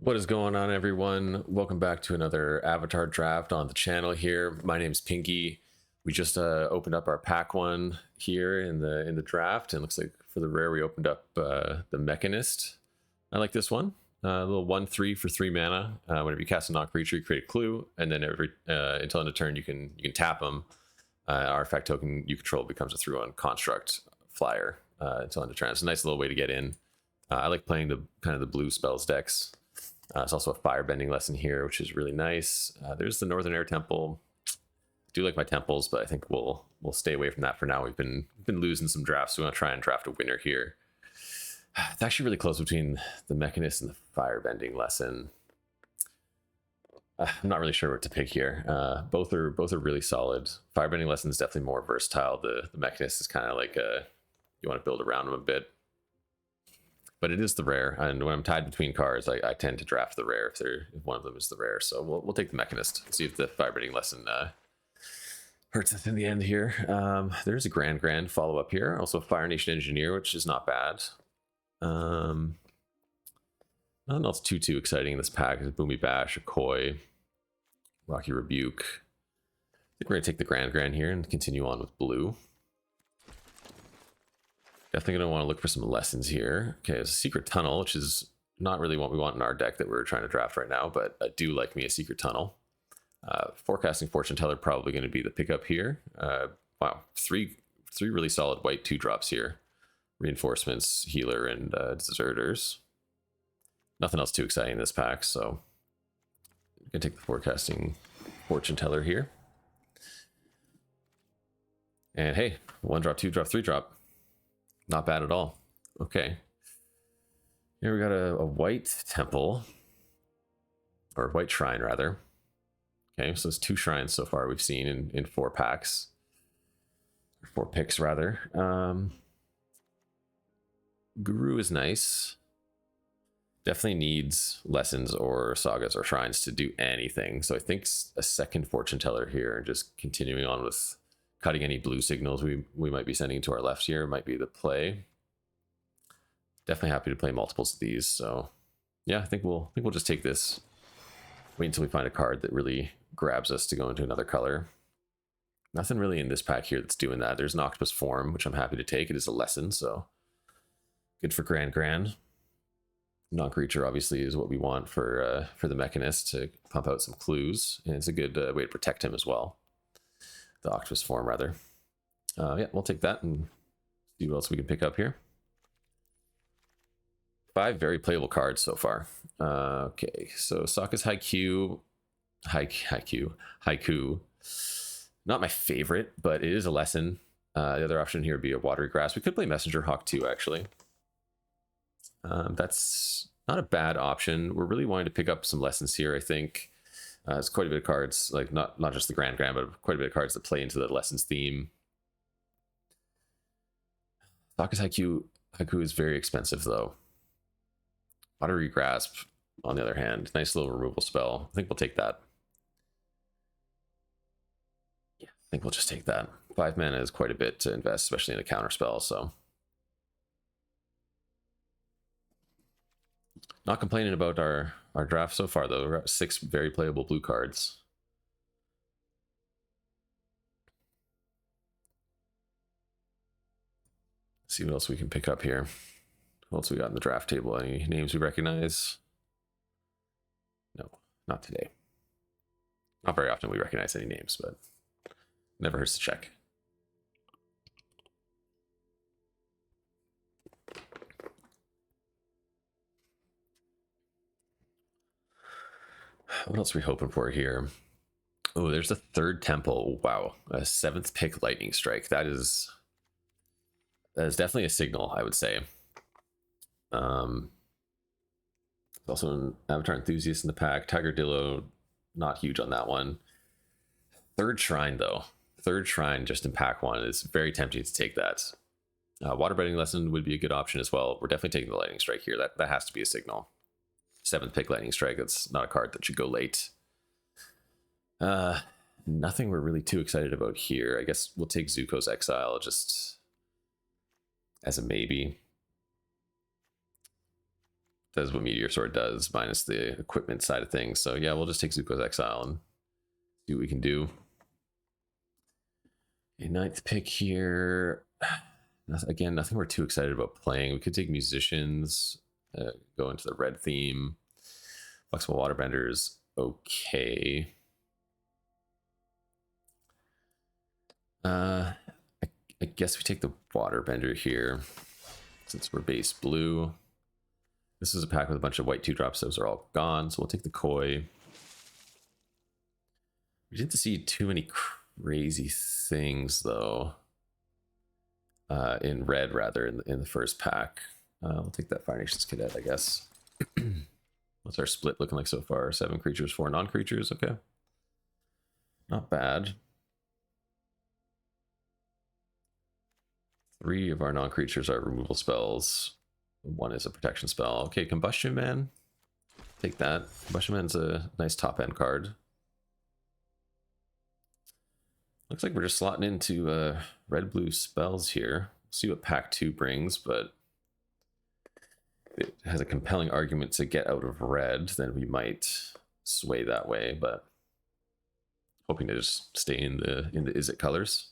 What is going on, everyone? Welcome back to another Avatar draft on the channel here. My name's Pinky. We just opened up our pack one here in the draft, and looks like for the rare we opened up the Mechanist. I like this one. A little 1/3 for 3 mana. Whenever you cast a non-creature, you create a clue, and then every until end of turn you can tap them. Artifact token you control becomes a 3/1 construct flyer until end of turn. It's a nice little way to get in. I like playing the kind of the blue spells decks. It's also a firebending lesson here, which is really nice. There's the Northern Air Temple. I do like my temples, but I think we'll stay away from that for now. We've been losing some drafts, so we want to try and draft a winner here. It's actually really close between the Mechanist and the firebending lesson. I'm not really sure what to pick here. Both are really solid. Firebending lesson is definitely more versatile. The Mechanist is kind of like you want to build around them a bit. But it is the rare, and when I'm tied between cards, I tend to draft the rare if one of them is the rare. So we'll take the Mechanist. See if the firebending lesson hurts us in the end here. There's a grand follow up here. Also, Fire Nation Engineer, which is not bad. Nothing else too exciting in this pack. Is Boomy Bash, a Koi, Rocky Rebuke. I think we're gonna take the grand here and continue on with blue. Definitely going to want to look for some lessons here. Okay, there's a Secret Tunnel, which is not really what we want in our deck that we're trying to draft right now, but I do like me a Secret Tunnel. Forecasting Fortune Teller probably going to be the pickup here. Wow, three really solid white 2-drops here. Reinforcements, Healer, and Deserters. Nothing else too exciting in this pack, so I'm going to take the Forecasting Fortune Teller here. And hey, 1-drop, 2-drop, 3-drop. Not bad at all. Okay. Here we got a white temple. Or white shrine, rather. Okay, so it's 2 shrines so far we've seen in 4 packs. Or 4 picks, rather. Guru is nice. Definitely needs lessons or sagas or shrines to do anything. So I think a second Fortune Teller here and just continuing on with cutting any blue signals we might be sending to our left here might be the play. Definitely happy to play multiples of these. So yeah, I think we'll just take this. Wait until we find a card that really grabs us to go into another color. Nothing really in this pack here that's doing that. There's an Octopus Form, which I'm happy to take. It is a lesson, so good for grand. Non-creature obviously is what we want for the Mechanist to pump out some clues, and it's a good way to protect him as well. The Octopus Form, rather. Yeah, we'll take that and see what else we can pick up here. 5 very playable cards so far. Okay, so Sokka's Haiku. Not my favorite, but it is a lesson. The other option here would be a Watery Grass. We could play Messenger Hawk too, actually. That's not a bad option. We're really wanting to pick up some lessons here, I think. There's quite a bit of cards, like not just the grand, but quite a bit of cards that play into the lessons theme. Sokka's Haiku is very expensive, though. Watery Grasp, on the other hand, nice little removal spell. I think we'll take that. Yeah, I think we'll just take that. 5 mana is quite a bit to invest, especially in a counter spell, so. Not complaining about our draft so far, though. We're at 6 very playable blue cards. Let's see what else we can pick up here. What else we got in the draft table? Any names we recognize? No, not today. Not very often we recognize any names, but never hurts to check. What else are we hoping for here? Oh, there's the 3rd temple. Wow, a 7th pick lightning strike. That is definitely a signal, I would say. Also an Avatar Enthusiast in the pack. Tiger Dillo, not huge on that one. 3rd shrine, though. 3rd shrine just in pack 1 is very tempting to take that. Waterbending lesson would be a good option as well. We're definitely taking the lightning strike here. That has to be a signal. 7th pick lightning strike. That's not a card that should go late. Nothing we're really too excited about here. I guess we'll take Zuko's Exile just as a maybe. does what Meteor Sword does, minus the equipment side of things. So yeah, we'll just take Zuko's Exile and see what we can do. A ninth pick here. Again, nothing we're too excited about playing. We could take Musicians, go into the red theme. Flexible Waterbenders, okay. I guess we take the Waterbender here since we're base blue. This is a pack with a bunch of white 2-drops. Those are all gone, so we'll take the Koi. We didn't see too many crazy things though. In red, rather, in the first pack. We'll take that Fire Nations Cadet, I guess. What's our split looking like so far? 7 creatures, 4 non-creatures. Okay, not bad. 3 of our non-creatures are removal spells. 1 is a protection spell. Okay, Combustion Man. Take that. Combustion Man's a nice top-end card. Looks like we're just slotting into red-blue spells here. See what pack 2 brings, but it has a compelling argument to get out of red, then we might sway that way, but hoping to just stay in the Izzet colors.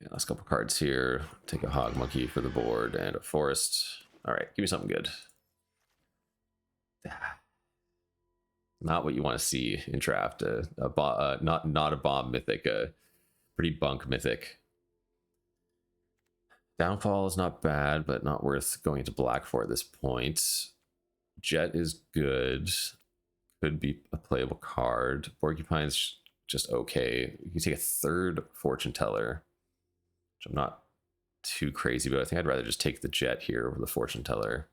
Yeah, last couple cards here. Take a Hog Monkey for the board and a Forest. All right, give me something good. Not what you want to see in draft. Not a bomb mythic, a pretty bunk mythic. Downfall is not bad, but not worth going into black for at this point. Jet is good. Could be a playable card. Porcupine's just okay. You can take a 3rd Fortune Teller, which I'm not too crazy about. I think I'd rather just take the Jet here over the Fortune Teller,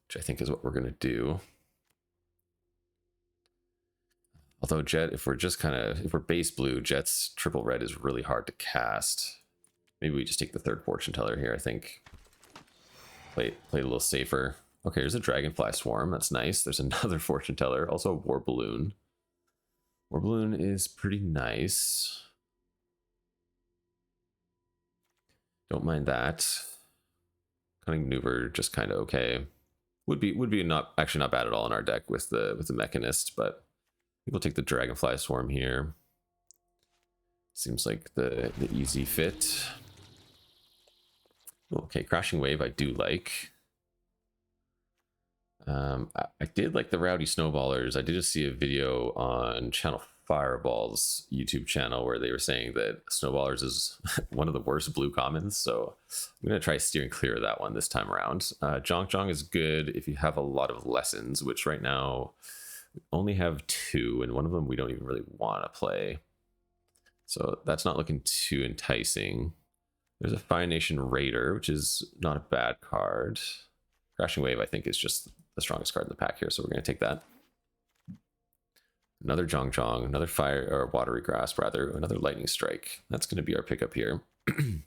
which I think is what we're going to do. Although Jet, if we're base blue, Jet's triple red is really hard to cast. Maybe we just take the 3rd Fortune Teller here, I think. Play a little safer. Okay, there's a Dragonfly Swarm. That's nice. There's another Fortune Teller. Also a War Balloon. War Balloon is pretty nice. Don't mind that. Cunning Maneuver, just kind of okay. Would be not bad at all in our deck with the Mechanist, but I think we'll take the Dragonfly Swarm here. Seems like the easy fit. Okay, Crashing Wave I do like. I did like the Rowdy Snowballers. I did just see a video on Channel Fireball's YouTube channel where they were saying that Snowballers is one of the worst blue commons, so I'm going to try steering clear of that one this time around. Jonk Jong is good if you have a lot of lessons, which right now we only have 2, and one of them we don't even really want to play. So that's not looking too enticing. There's a Fire Nation Raider, which is not a bad card. Crashing Wave, I think, is just the strongest card in the pack here, so we're going to take that. Another Jong Jong, another Fire or Watery Grasp, rather, another Lightning Strike. That's going to be our pickup here. I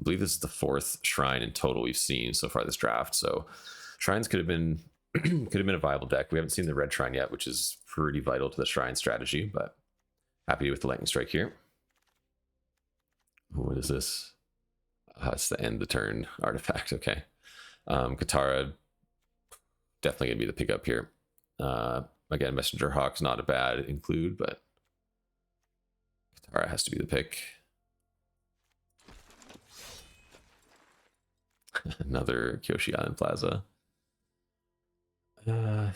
believe this is the 4th Shrine in total we've seen so far this draft, so Shrines could have been a viable deck. We haven't seen the Red Shrine yet, which is pretty vital to the Shrine strategy, but happy with the Lightning Strike here. What is this? It's the end the turn artifact. Okay. Katara, definitely going to be the pickup here. Again, Messenger Hawk's not a bad include, but Katara has to be the pick. Another Kyoshi Island Plaza. I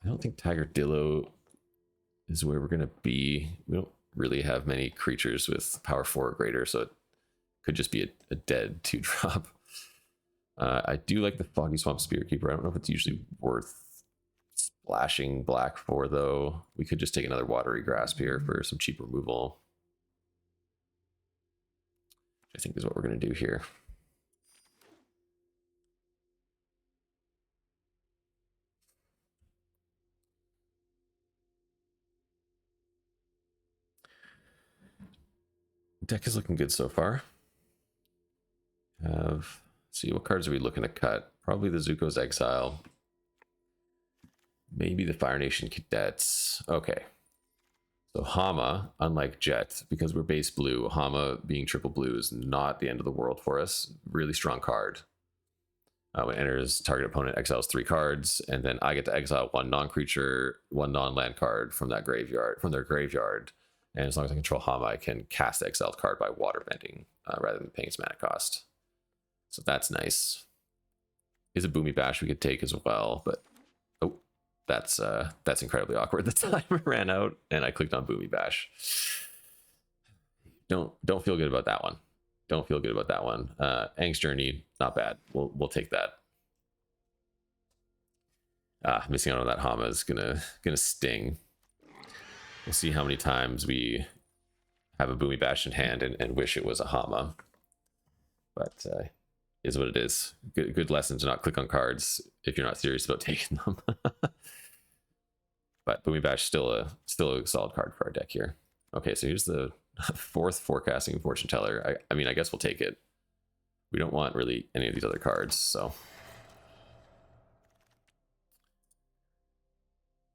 don't think Tiger Dillo is where we're going to be. We don't really have many creatures with power 4 or greater, so it could just be a dead 2-drop. I do like the Foggy Swamp Spirit Keeper. I don't know if it's usually worth splashing black for, though. We could just take another Watery Grasp here for some cheap removal, which I think is what we're going to do here. Deck is looking good so far. Let's see, what cards are we looking to cut? Probably the Zuko's Exile. Maybe the Fire Nation Cadets. Okay. So Hama, unlike Jet, because we're base blue, Hama being triple blue is not the end of the world for us. Really strong card. When it enters, target opponent exiles 3 cards, and then I get to exile 1 non-creature, 1 non-land card from that graveyard, from their graveyard. And as long as I control Hama, I can cast the exiled card by waterbending rather than paying its mana cost. So that's nice. Is a Boomy Bash we could take as well, but oh, that's incredibly awkward. The timer ran out, and I clicked on Boomy Bash. Don't feel good about that one. Don't feel good about that one. Angst Journey, not bad. We'll take that. Missing out on that Hama is gonna sting. We'll see how many times we have a Boomy Bash in hand and wish it was a Hama. But is what it is. Good lesson to not click on cards if you're not serious about taking them. But Boomy Bash still a solid card for our deck here. Okay, so here's the 4th Forecasting Fortune Teller. I mean, I guess we'll take it. We don't want really any of these other cards, so.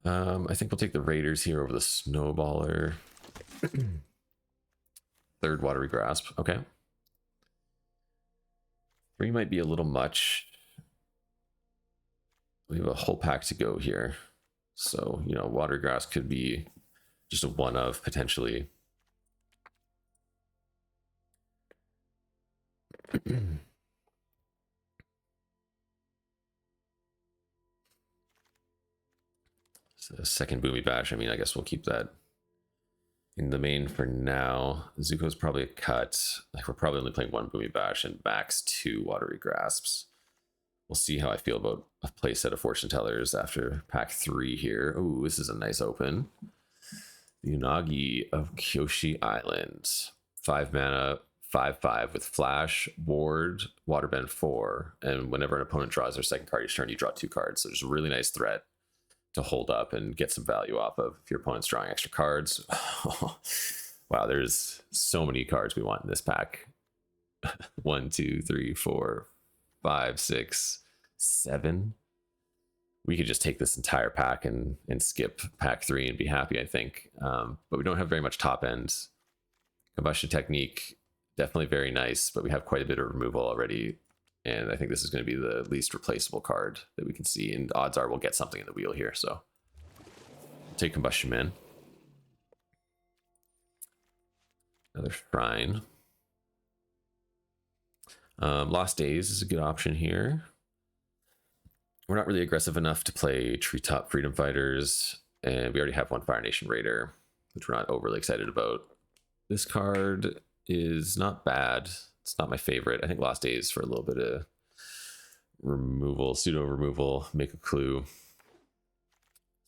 I think we'll take the Raiders here over the Snowballer. 3rd Watery Grasp. Okay. 3 might be a little much. We have a whole pack to go here. So, you know, Watery Grasp could be just a one of potentially. So 2nd Boomy Bash. I mean, I guess we'll keep that in the main for now. Zuko's probably a cut. Like, we're probably only playing 1 Boomy Bash and max 2 Watery Grasps. We'll see how I feel about a play set of Fortune Tellers after pack 3 here. Oh, this is a nice open. The Unagi of Kyoshi Island. 5 mana, 5/5 with Flash, Ward, Waterbend 4. And whenever an opponent draws their 2nd card each turn, you draw 2 cards. So there's a really nice threat to hold up and get some value off of if your opponent's drawing extra cards. Wow, there's so many cards we want in this pack. 1, 2, 3, 4, 5, 6, 7. We could just take this entire pack and skip pack 3 and be happy, I think. But we don't have very much top end. Combustion Technique, definitely very nice, but we have quite a bit of removal already. And I think this is going to be the least replaceable card that we can see. And odds are we'll get something in the wheel here. So we'll take Combustion Man. Another Shrine. Lost Days is a good option here. We're not really aggressive enough to play Treetop Freedom Fighters. And we already have 1 Fire Nation Raider, which we're not overly excited about. This card is not bad. It's not my favorite. I think Lost Days for a little bit of removal, pseudo removal, make a clue.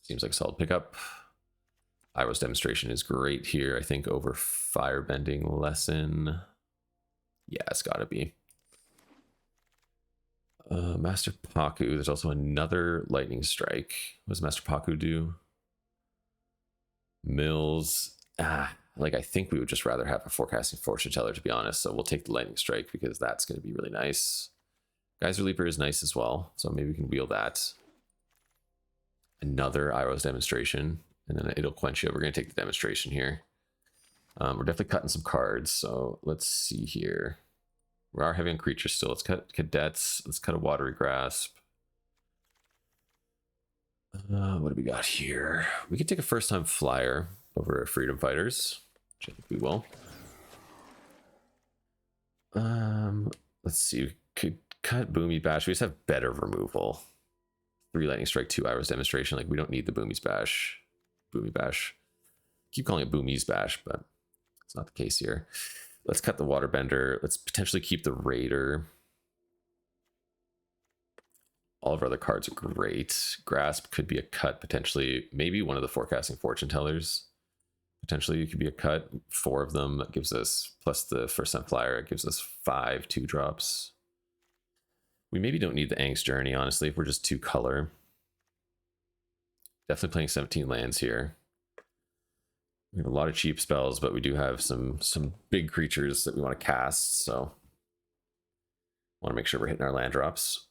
Seems like a solid pickup. Iroh's Demonstration is great here, I think, over Firebending Lesson. Yeah, it's gotta be. Master Paku. There's also another Lightning Strike. What does Master Paku do? Mills. Like, I think we would just rather have a Forecasting Fortune Teller, to be honest. So we'll take the Lightning Strike because that's going to be really nice. Geyser Leaper is nice as well, so maybe we can wheel that. Another Iroh's Demonstration, and then it'll quench you. We're going to take the Demonstration here. We're definitely cutting some cards, so let's see here. We are heavy on creatures still. Let's cut Cadets. Let's cut a Watery Grasp. What do we got here? We could take a first-time Flyer over Freedom Fighters, which I think we will. Let's see. We could cut Boomy Bash. We just have better removal. 3 Lightning Strike, 2 Iroh's Demonstration. Like, we don't need the Boomy Bash. Keep calling it Boomy's Bash, but it's not the case here. Let's cut the Waterbender. Let's potentially keep the Raider. All of our other cards are great. Grasp could be a cut, potentially. Maybe one of the Forecasting Fortune Tellers. Potentially it could be a cut. 4 of them. That gives us, plus the first time Flyer, it gives us 5 2-drops. We maybe don't need the Angst Journey, honestly, if we're just 2 color. Definitely playing 17 lands here. We have a lot of cheap spells, but we do have some big creatures that we want to cast, so want to make sure we're hitting our land drops.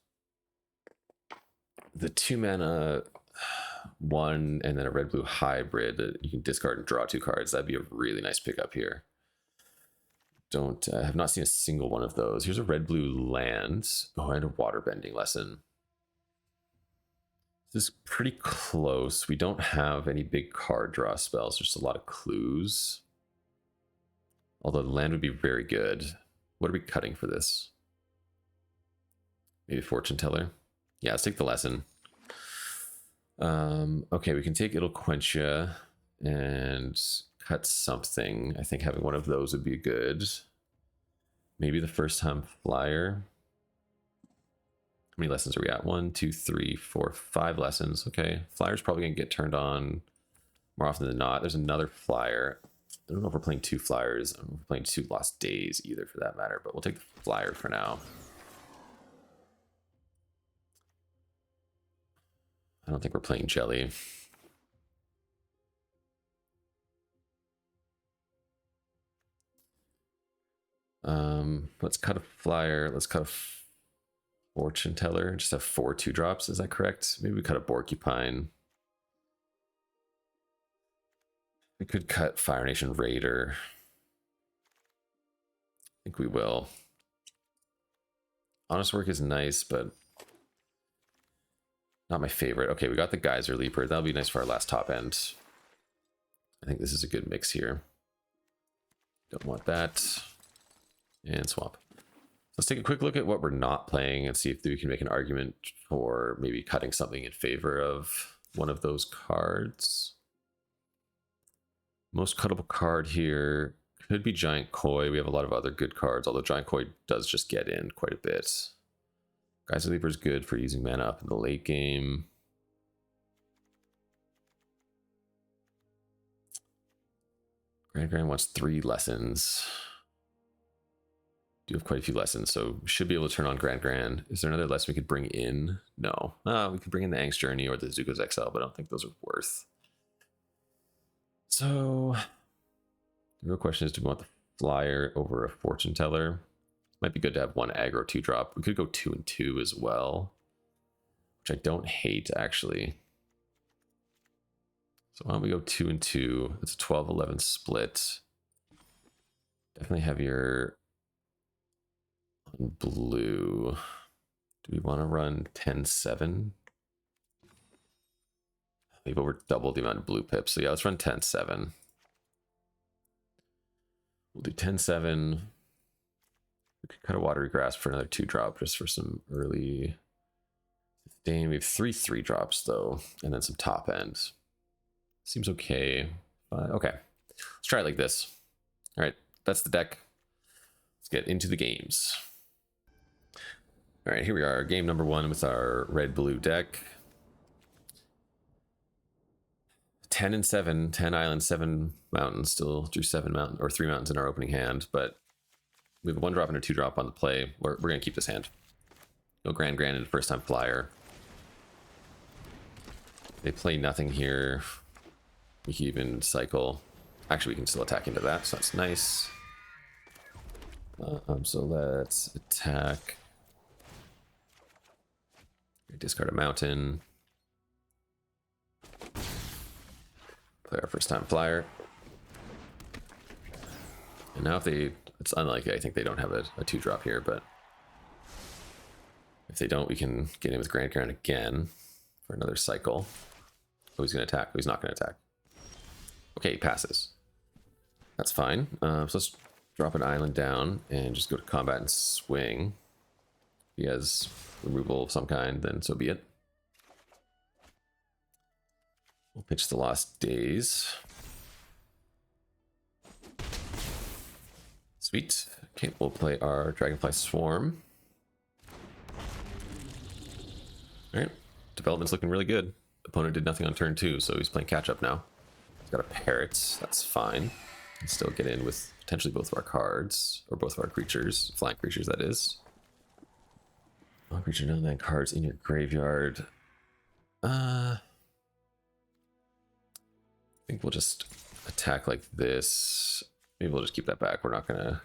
The 2 mana 1 and then a red blue hybrid that you can discard and draw 2 cards. That'd be a really nice pickup here. don't have not seen a single one of those. Here's a red-blue land. Oh, and a water bending lesson. This is pretty close. We don't have any big card draw spells. There's just a lot of clues. Although the land would be very good. What are we cutting for this? Maybe Fortune Teller? Yeah, let's take the lesson. Okay, we can take It'll Quench Ya and cut something. I think having one of those would be good. Maybe the first time flyer. How many lessons are we at? 1, 2, 3, 4, 5 lessons. Okay, flyer's probably gonna get turned on more often than not. There's another flyer. I don't know if we're playing 2 flyers. I don't know if we're playing 2 Lost Days either for that matter, but we'll take the flyer for now. I don't think we're playing Jelly. Let's cut a flyer. Let's cut a Fortune Teller. Just have 4 2-drops. Is that correct? Maybe we cut a Porcupine. We could cut Fire Nation Raider. I think we will. Honest Work is nice, but not my favorite. Okay, we got the Geyser Leaper. That'll be nice for our last top end. I think this is a good mix here. Don't want that. And swap. Let's take a quick look at what we're not playing and see if we can make an argument for maybe cutting something in favor of one of those cards. Most cuttable card here could be Giant Koi. We have a lot of other good cards, although Giant Koi does just get in quite a bit. Geyser Leaper is good for using mana up in the late game. Grand wants 3 lessons. Do have quite a few lessons, so we should be able to turn on Grand. Is there another lesson we could bring in? No. We could bring in the Angst Journey or the Zuko's XL, but I don't think those are worth. So the real question is, do we want the flyer over a Fortune Teller? Might be good to have one aggro 2-drop. We could go 2 and 2 as well, which I don't hate actually. So why don't we go 2 and 2? It's a 12-11 split. Definitely heavier on blue. Do we want to run 10-7? We've over doubled the amount of blue pips. So yeah, let's run 10-7. We'll do 10-7. We could cut a Watery Grasp for another 2-drop just for some early sustain. We have 3 3-drops though, and then some top end. Seems okay. Okay, let's try it like this. All right, that's the deck. Let's get into the games. All right, here we are, game number 1 with our red-blue deck. 10 and 7, 10 islands, 7 mountains. Still drew 3 mountains in our opening hand, but we have a 1-drop and a 2-drop on the play. We're gonna keep this hand. Go Grand into first time flyer. They play nothing here. We can even cycle. Actually, we can still attack into that, so that's nice. So let's attack. Discard a mountain. Play our first time flyer. And now if they, it's unlikely, I think they don't have a 2-drop here, but if they don't, we can get in with Grand again for another cycle. Oh, he's going to attack. Oh, he's not going to attack. Okay, he passes. That's fine. So let's drop an island down and just go to combat and swing. If he has removal of some kind, then so be it. We'll pitch the Lost Days. Sweet. Okay, we'll play our Dragonfly Swarm. All right, development's looking really good. Opponent did nothing on turn 2, so he's playing catch up now. He's got a Parrot, that's fine. Can still get in with potentially both of our cards, or both of our creatures, flying creatures that is. One creature, none of that cards in your graveyard. I think we'll just attack like this. Maybe we'll just keep that back. We're not gonna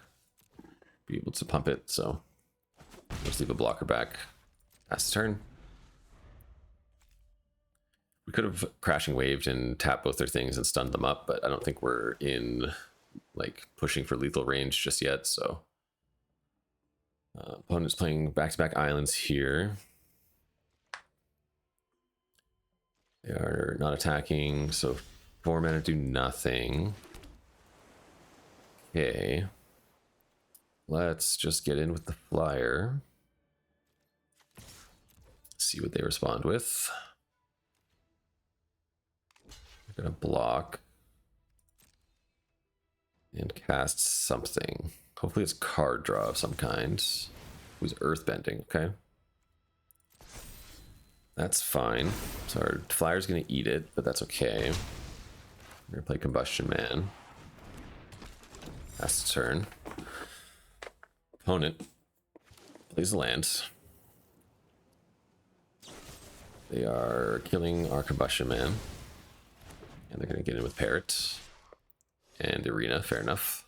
be able to pump it, so we'll just leave a blocker back. Pass the turn. We could have Crashing Waved and tapped both their things and stunned them up, but I don't think we're in like pushing for lethal range just yet. So opponent's playing back-to-back islands here. They are not attacking, so 4 mana do nothing. Okay. Let's just get in with the flyer. See what they respond with. We're gonna block and cast something. Hopefully it's card draw of some kind. Who's earthbending, okay. That's fine. So our flyer's gonna eat it, but that's okay. We're gonna play Combustion Man. Pass the turn. Opponent plays the land. They are killing our Combustion Man. And they're gonna get in with Parrot. And Arena, fair enough.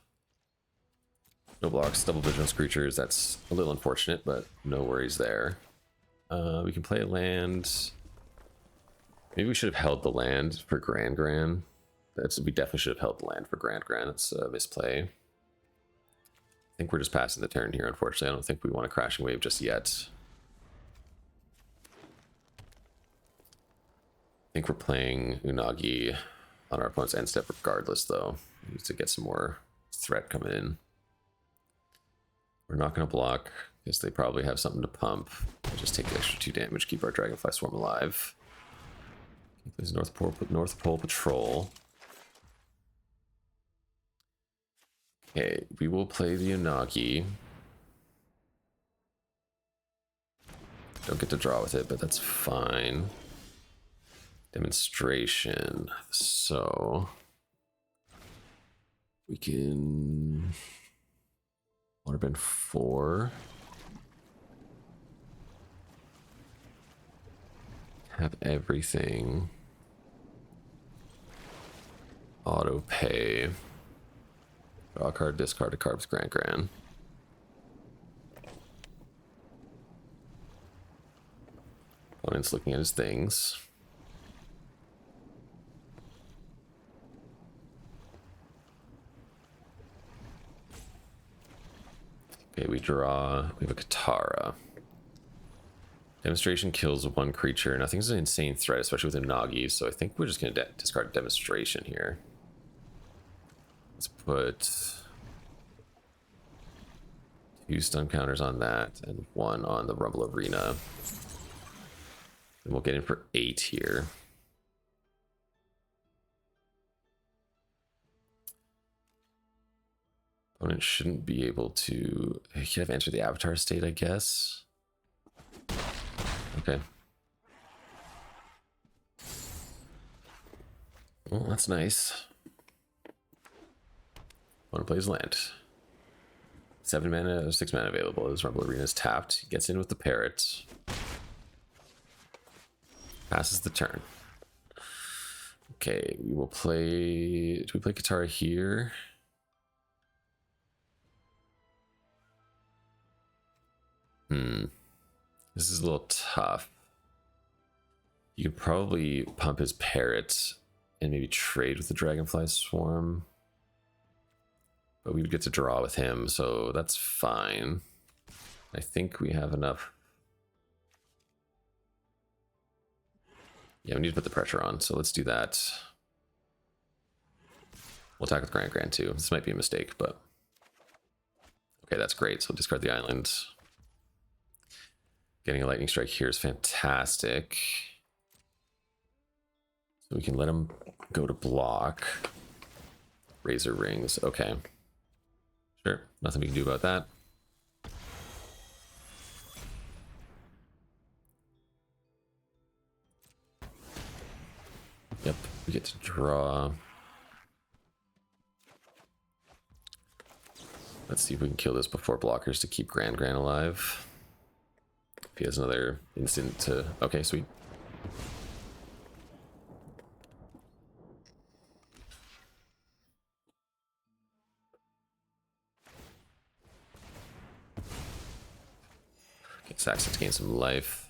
No blocks, double vigilance creatures. That's a little unfortunate, but no worries there. We can play a land. Maybe we should have held the land for Grand. We definitely should have held the land for Grand. That's a misplay. I think we're just passing the turn here, unfortunately. I don't think we want a Crashing Wave just yet. I think we're playing Unagi on our opponent's end step regardless, though. We need to get some more threat coming in. We're not going to block because they probably have something to pump. We'll just take the extra 2 damage, keep our Dragonfly Swarm alive. Plays North Pole Patrol. Okay, we will play the Unagi. Don't get to draw with it, but that's fine. Demonstration. So we can Waterbend 4. Have everything. Auto pay. Draw a card, discard a card with Grand. Opponent's looking at his things. Okay, we draw. We have a Katara. Demonstration kills 1 creature. Nothing's an insane threat, especially with Unagi, so I think we're just going to discard Demonstration here. Let's put 2 stun counters on that and 1 on the Rumble Arena. And we'll get in for 8 here. Opponent shouldn't be able to... He could have entered the Avatar state, I guess. Okay. Well, that's nice. Opponent plays land. 7 mana, 6 mana available. His Rumble Arena is tapped. He gets in with the Parrot. Passes the turn. Okay, we will play... Do we play Katara here? This is a little tough. You could probably pump his Parrot and maybe trade with the Dragonfly Swarm. But we would get to draw with him, so that's fine. I think we have enough. Yeah, we need to put the pressure on, so let's do that. We'll attack with Grand too. This might be a mistake, but... Okay, that's great, so discard the island. Getting a lightning strike here is fantastic. So we can let him go to block. Razor rings. Okay. Sure. Nothing we can do about that. Yep. We get to draw. Let's see if we can kill this before blockers to keep Grand alive. If he has another instant to... Okay, sweet. Okay, Saxon to gain some life.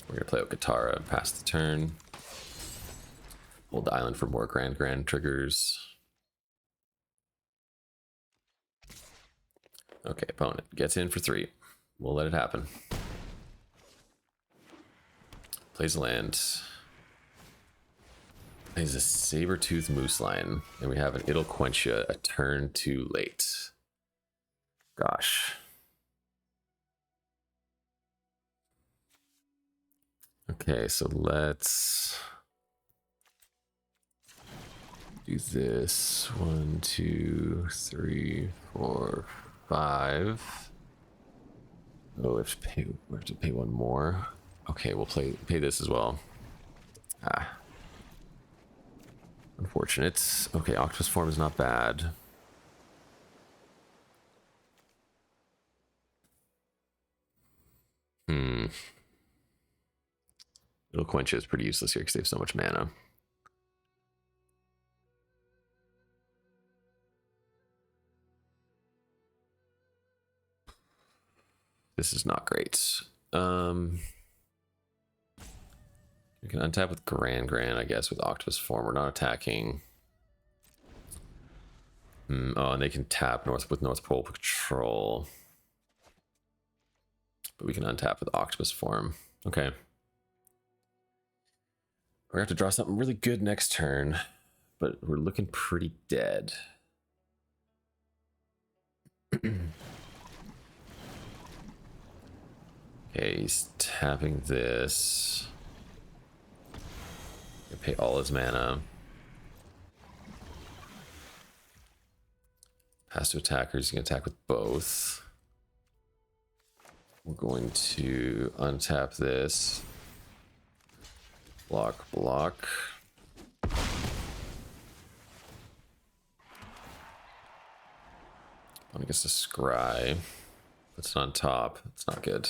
We're gonna play out Katara, pass the turn. Hold the island for more Grand triggers. Okay, opponent gets in for 3. We'll let it happen. Plays a land. Plays a Saber-Tooth Moose Lion. And we have an It'll Quench Ya a turn too late. Gosh. Okay, so let's do this. 1, 2, 3, 4, 5. Oh, we have to pay one more. Okay, we'll pay this as well. Ah. Unfortunate. Okay, Octopus Form is not bad. It'll Quench is pretty useless here because they have so much mana. This is not great. We can untap with Grand, I guess, with Octopus Form. We're not attacking. Oh, and they can tap with North Pole Patrol. But we can untap with Octopus Form. Okay. We're going to have to draw something really good next turn. But we're looking pretty dead. Okay, he's tapping this. Gonna pay all his mana. Has to attackers, he's gonna attack with both. We're going to untap this. Block, block. I guess a scry. That's on top. It's not good.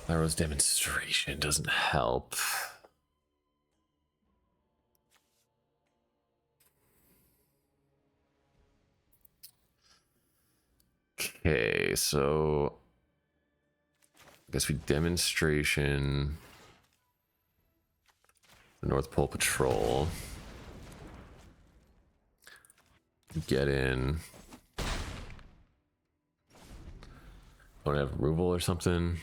Pyro's Demonstration doesn't help. Okay, so I guess we Demonstration the North Pole Patrol. Get in. Don't have removal or something.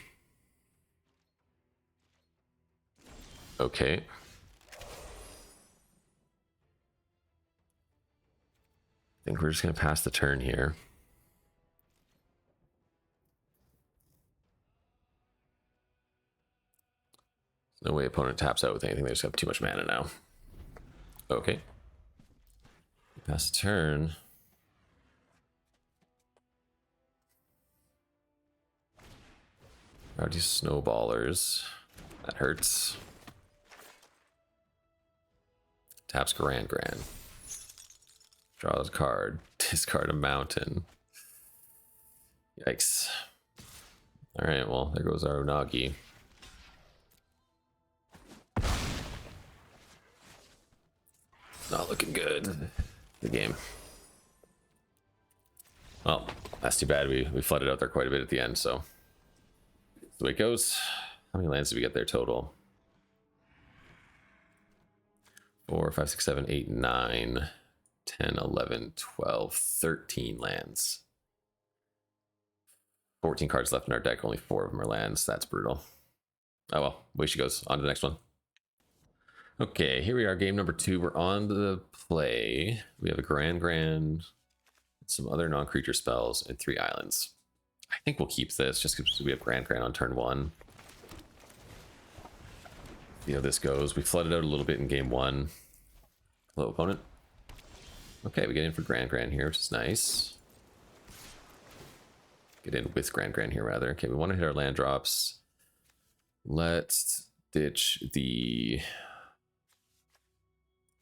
Okay. I think we're just gonna pass the turn here. No way opponent taps out with anything. They just have too much mana now. Okay. Pass the turn. Rowdy Snowballers. That hurts. Taps Grand. Draws a card. Discard a mountain. Yikes. Alright, well, there goes our Unagi. Not looking good. The game. Well, that's too bad. We flooded out there quite a bit at the end, so that's the way it goes. How many lands did we get there total? 4, 5, 6, 7, 8, 9, 10, 11, 12, 13 lands. 14 cards left in our deck, only 4 of them are lands. That's brutal. Oh well, way she goes. On to the next one. Okay, here we are, game number 2. We're on the play. We have a Grand, some other non-creature spells, and 3 islands. I think we'll keep this just because we have Grand on turn 1. See how this goes. We flooded out a little bit in game 1. Hello, opponent. Okay, we get in for Grand here, which is nice. Get in with Grand here, rather. Okay, we want to hit our land drops. Let's ditch the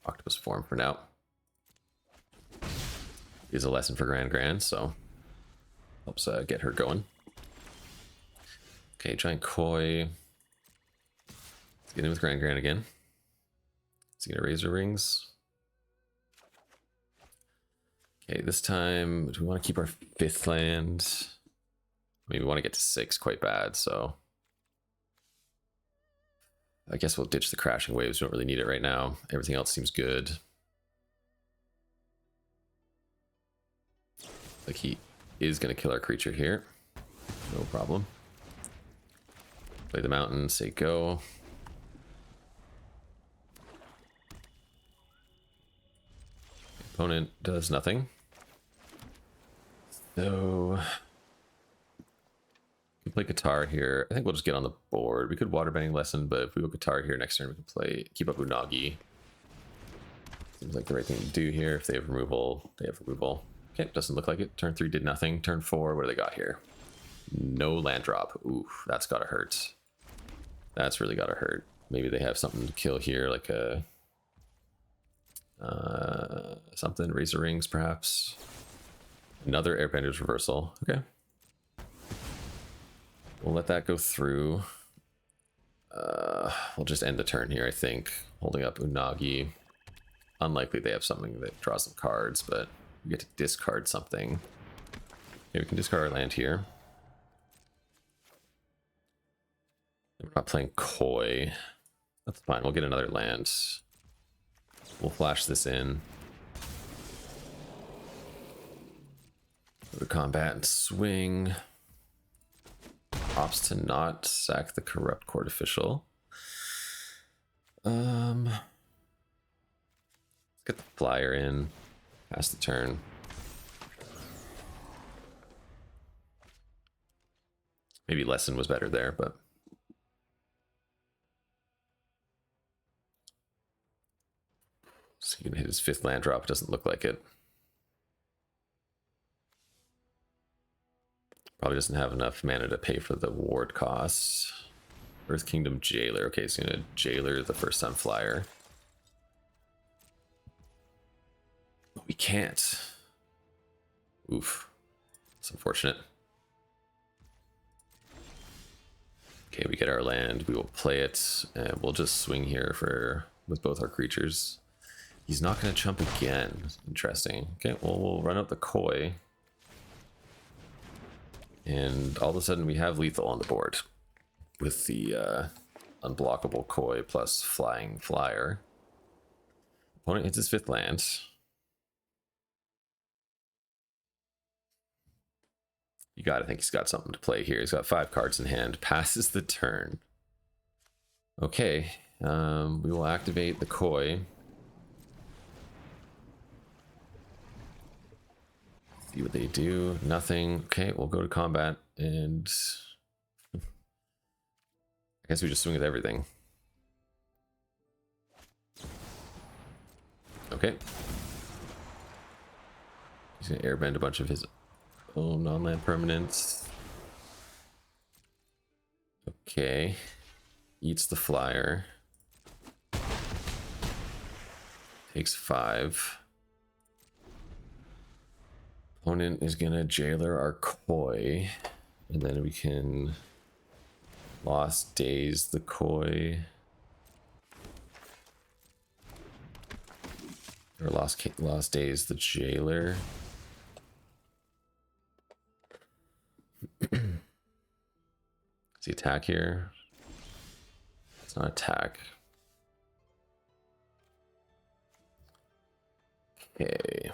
Octopus Form for now. Is a lesson for Grand, so helps get her going. Okay, Giant Koi. Let's get in with Grand again. Is he gonna Razor Rings? Okay, this time, do we want to keep our 5th land? I mean, we want to get to 6 quite bad, so I guess we'll ditch the Crashing Waves. We don't really need it right now. Everything else seems good. Like he is going to kill our creature here. No problem. Play the mountain, say go. Opponent does nothing. So we can play guitar here. I think we'll just get on the board. We could waterbending lesson, but if we go guitar here next turn, we can play keep up Unagi. Seems like the right thing to do here. If they have removal, they have removal. Okay, doesn't look like it. Turn 3 did nothing. Turn 4, what do they got here? No land drop. Oof, that's gotta hurt. That's really gotta hurt. Maybe they have something to kill here, like a something, Razor Rings perhaps. Another Airbender's Reversal. Okay. We'll let that go through. We'll just end the turn here, I think. Holding up Unagi. Unlikely they have something that draws some cards, but we get to discard something. Okay, we can discard our land here. We're not playing Koi. That's fine, we'll get another land. We'll flash this in. Go to combat and swing. Opts to not sack the Corrupt Court Official. Let's get the flyer in. Pass the turn. Maybe lesson was better there, but so he can hit his 5th land drop. Doesn't look like it. Probably doesn't have enough mana to pay for the ward costs. Earth Kingdom Jailer. Okay, so gonna Jailer the first time flyer. But we can't. Oof. It's unfortunate. Okay, we get our land. We will play it, and we'll just swing here for with both our creatures. He's not going to chump again. Interesting. Okay, well, we'll run out the Koi. And all of a sudden we have lethal on the board with the unblockable Koi plus flying flyer. Opponent hits his 5th land. You gotta think he's got something to play here. He's got 5 cards in hand. Passes the turn. Okay, we will activate the Koi. See what they do. Nothing. Okay, we'll go to combat and I guess we just swing with everything. Okay. He's gonna airbend a bunch of his own non-land permanents. Okay. Eats the flyer. Takes 5. Opponent is gonna Jailer our Koi, and then we can Lost Days the Koi, or Lost Days the Jailer. Is he attack here? It's not attack. Okay.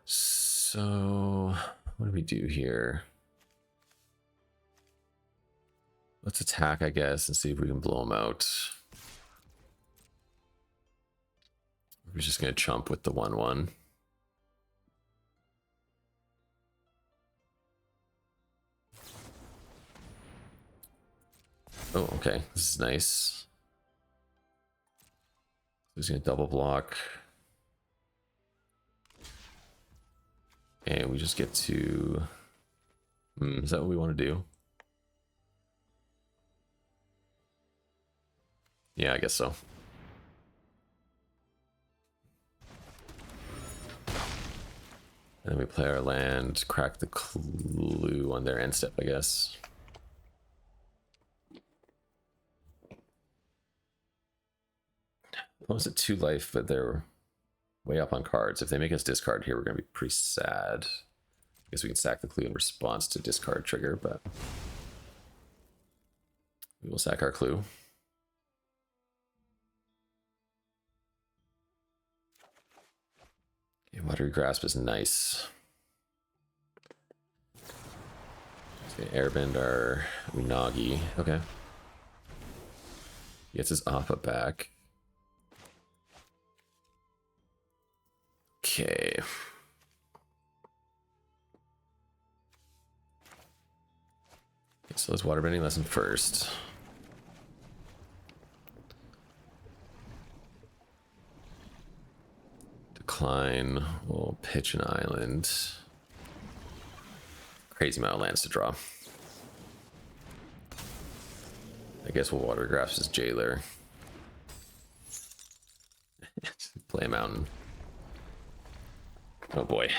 So, what do we do here? Let's attack, I guess, and see if we can blow him out. We're just going to chump with the 1/1. Oh, okay. This is nice. He's going to double block. And we just get to... is that what we want to do? Yeah, I guess so. And then we play our land, crack the clue on their end step, I guess. Almost at 2 life, but they're way up on cards. If they make us discard here, we're going to be pretty sad. I guess we can sack the clue in response to discard trigger, but we will sack our clue. Okay, watery grasp is nice. Okay, airbend our Unagi. Okay. Gets his Appa back. Okay. So let's waterbending lesson first. Decline. We'll pitch an island. Crazy amount of lands to draw. I guess we'll water grasp his jailer. Play a mountain. Oh boy.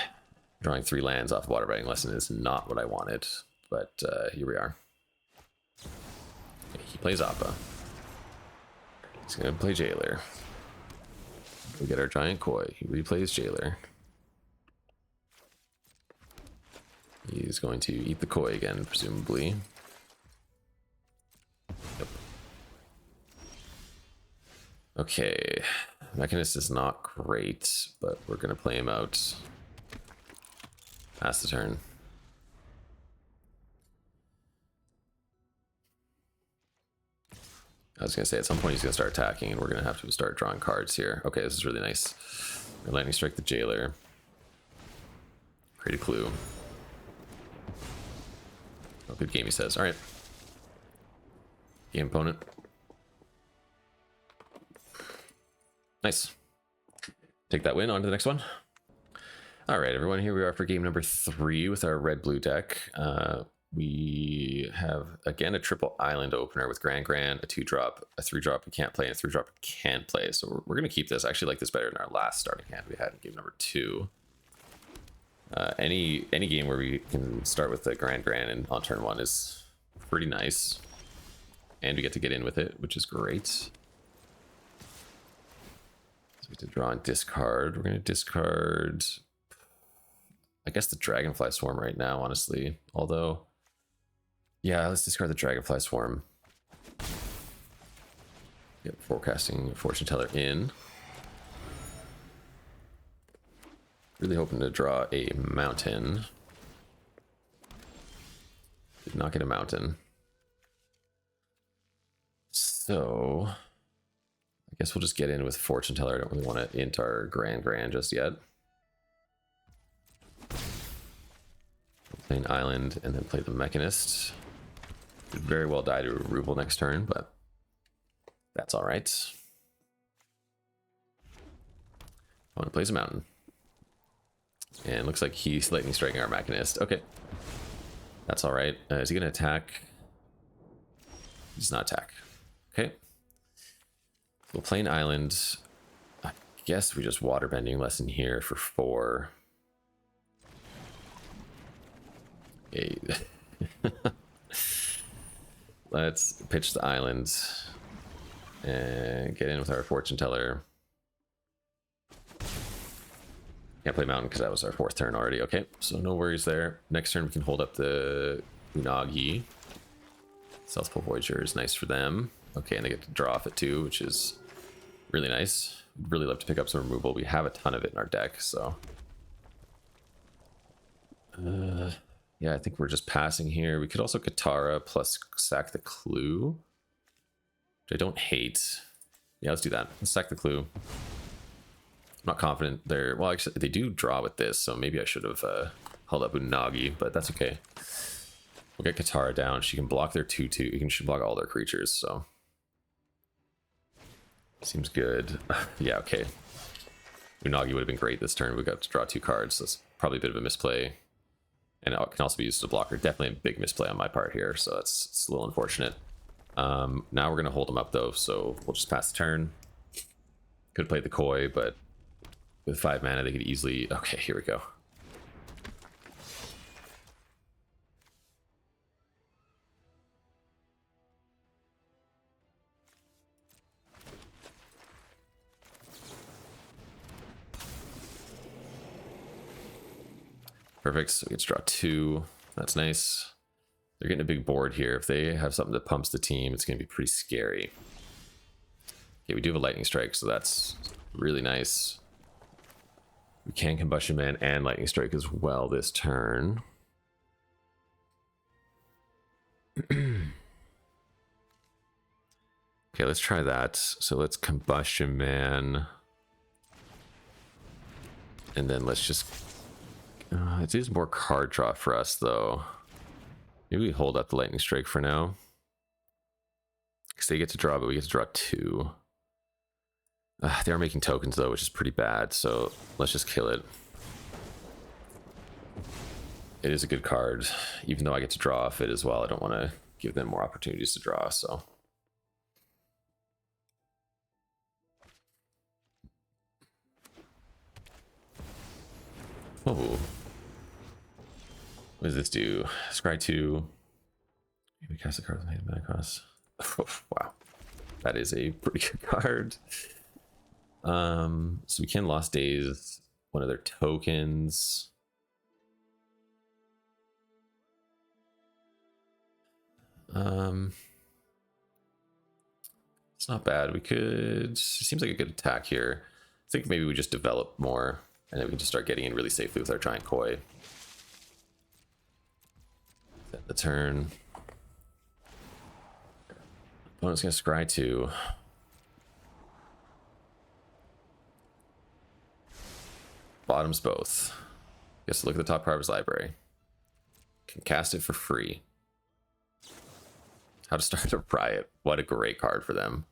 Drawing 3 lands off waterbending lesson is not what I wanted, but here we are. Okay, he plays Appa. He's gonna play jailer. We get our giant koi. He replays jailer. He's going to eat the koi again, presumably. Yep. Okay. Mechanist is not great, but we're going to play him out. Pass the turn. I was going to say, at some point he's going to start attacking, and we're going to have to start drawing cards here. Okay, this is really nice. We're lightning strike the jailer. Create a clue. Oh, good game, he says. All right. Game opponent. Nice. Take that win. On to the next one. All right, everyone. Here we are for game number 3 with our red-blue deck. We have, again, a triple island opener with Grand, a 2-drop, a 3-drop we can't play, and a 3-drop we can play. So we're going to keep this. I actually like this better than our last starting hand we had in game number 2. Any game where we can start with the Grand and on turn 1 is pretty nice. And we get to get in with it, which is great. So we have to draw and discard. We're going to discard, I guess, the Dragonfly Swarm right now, honestly. Although, yeah, let's discard the Dragonfly Swarm. Get Forecasting Fortune Teller in. Really hoping to draw a mountain. Did not get a mountain. So I guess we'll just get in with Fortune Teller. I don't really want to int our Grand just yet. Play an island and then play the Mechanist. Could very well die to a removal next turn, but that's all right. Opponent plays a mountain. And looks like he's lightning striking our Mechanist. Okay. That's all right. Is he going to attack? He does not attack. Okay. We'll play an island. I guess we just waterbending lesson here for 4. Okay. Let's pitch the island and get in with our Fortune Teller. Can't play mountain because that was our 4th turn already. Okay, so no worries there. Next turn we can hold up the Unagi. Southpole Voyager is nice for them. Okay, and they get to draw off it too, which is really nice. We'd really love to pick up some removal. We have a ton of it in our deck, so. Yeah, I think we're just passing here. We could also Katara plus sack the clue, which I don't hate. Yeah, let's do that. Let's sack the clue. I'm not confident they're, well, actually, they do draw with this, so maybe I should have held up Unagi, but that's okay. We'll get Katara down. She can block their 2/2. You can should block all their creatures, so. Seems good. Yeah, okay. Unagi would have been great this turn. We got to draw 2 cards. That's probably a bit of a misplay. And it can also be used as a blocker. Definitely a big misplay on my part here, so it's a little unfortunate. Now we're going to hold them up, though, so we'll just pass the turn. Could play the Koi, but with 5 mana, they could easily... Okay, here we go. Perfect, so we get to draw 2. That's nice. They're getting a big board here. If they have something that pumps the team, it's going to be pretty scary. Okay, we do have a lightning strike, so that's really nice. We can Combustion Man and Lightning Strike as well this turn. Okay, let's try that. So let's Combustion Man. And then let's just... it is more card draw for us, though. Maybe we hold up the Lightning Strike for now. Because they get to draw, but we get to draw 2. They are making tokens, though, which is pretty bad. So let's just kill it. It is a good card. Even though I get to draw off it as well, I don't want to give them more opportunities to draw, so... Oh. What does this do? Scry 2. Maybe cast the card with mana cost. Oh, wow. That is a pretty good card. So we can Lost Days one of their tokens. It's not bad. We could... It seems like a good attack here. I think maybe we just develop more, and then we can just start getting in really safely with our Giant Koi. Set the turn. Opponent's gonna scry 2. Bottoms both. Guess look at the top part of his library. Can cast it for free. How to Start a Riot. What a great card for them.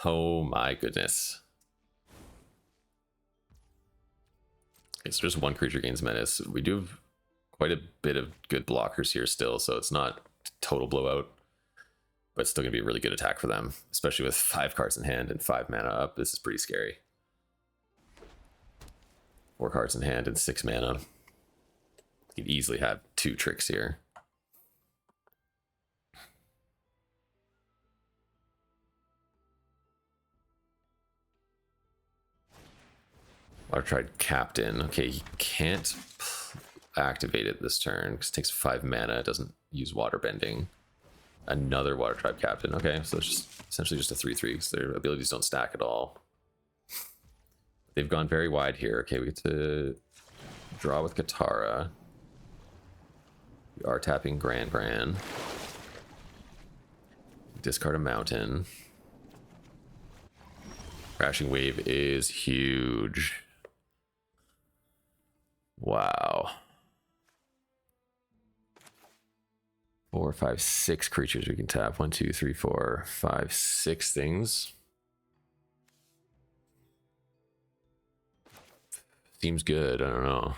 Oh my goodness. Okay, so just one creature gains menace. We do have quite a bit of good blockers here still, so it's not total blowout. But it's still going to be a really good attack for them, especially with 5 cards in hand and 5 mana up. This is pretty scary. 4 cards in hand and 6 mana. You could easily have 2 tricks here. Water Tribe Captain. Okay, he can't activate it this turn because it takes 5 mana. It doesn't use water bending. Another Water Tribe Captain. Okay, so it's just essentially just a 3/3 because their abilities don't stack at all. They've gone very wide here. Okay, we get to draw with Katara. We are tapping Gran. Discard a mountain. Crashing Wave is huge. Wow. 4, 5, 6 creatures we can tap. 1, 2, 3, 4, 5, 6 things. Seems good. I don't know.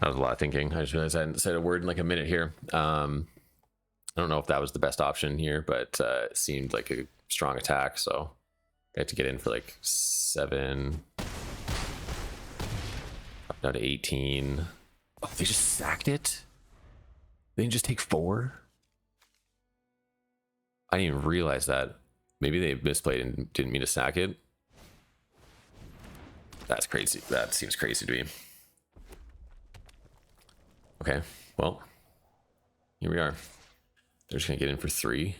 That was a lot of thinking. I just realized I hadn't said a word in like a minute here. I don't know if that was the best option here, but it seemed like a strong attack, so I had to get in for like 7. Up down to 18. Oh, they just sacked it? They didn't just take 4? I didn't even realize that. Maybe they misplayed and didn't mean to sack it. That's crazy. That seems crazy to me. Okay, well, here we are. They're just gonna get in for 3.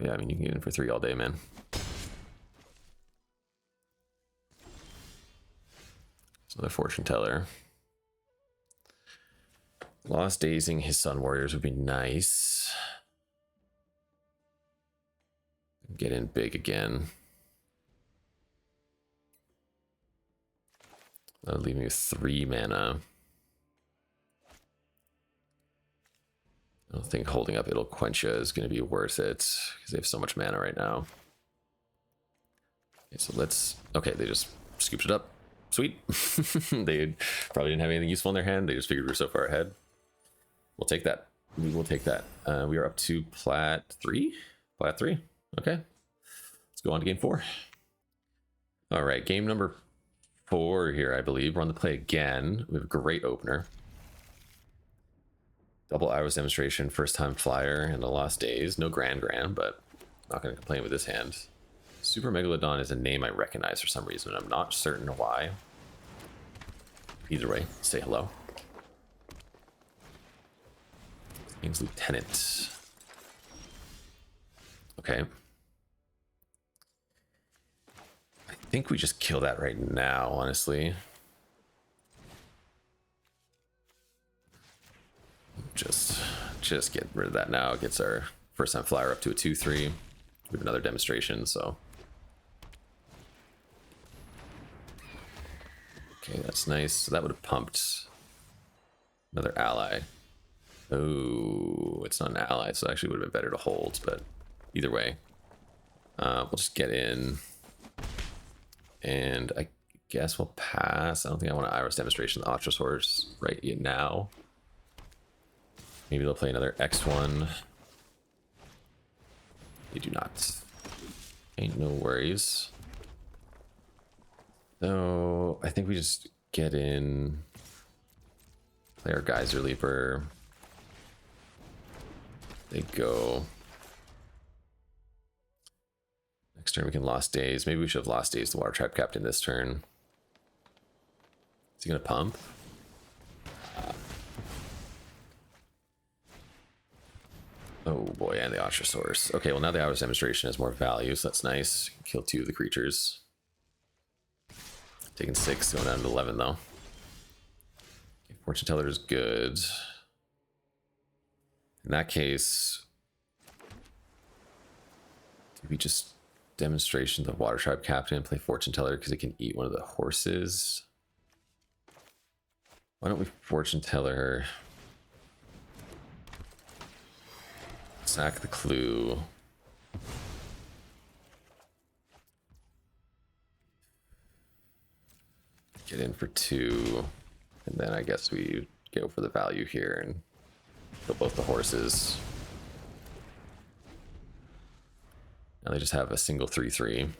Yeah, I mean, you can get in for 3 all day, man. It's another fortune teller. Lost Dazing his Sun Warriors would be nice. Get in big again. That'll leave me with 3 mana. I don't think holding up It'll Quencha is going to be worth it because they have so much mana right now. Okay, so let's... Okay, they just scooped it up. Sweet. They probably didn't have anything useful in their hand. They just figured we were so far ahead. We'll take that. We will take that. We are up to plat 3? Plat 3. Okay. Let's go on to game 4. All right, game number 4 here, I believe. We're on the play again. We have a great opener. Double Iris Demonstration, first time flyer, and a Lost Days. No grand, but not going to complain with this hand. Super Megalodon is a name I recognize for some reason. I'm not certain why. Either way, say hello. Game's Lieutenant. Okay. I think we just kill that right now, honestly. Just get rid of that now. It gets our first time flyer up to a 2/3. We have another demonstration, so. Okay, that's nice. So that would have pumped another ally. Oh, it's not an ally, so it actually would have been better to hold, but either way. We'll just get in. And I guess we'll pass. I don't think I want an Iris Demonstration the Ultrasaurus right now. Maybe they'll play another X1. They do not. Ain't no worries. So I think we just get in, play our Geyser Leaper. They go. Next turn we can Lost Days. Maybe we should have Lost Days the Water Trap Captain this turn. Is he gonna pump? Oh boy, and the Ultrasaurus. Okay, well now the Iris Demonstration has more value, so that's nice. Kill 2 of the creatures. Taking 6, going down to 11 though. Okay, Fortune Teller is good. In that case, do we just Demonstration the Water Tribe Captain and play Fortune Teller because it can eat one of the horses? Why don't we Fortune Teller? Sack the clue. Get in for 2. And then I guess we go for the value here and kill both the horses. Now they just have a single 3/3.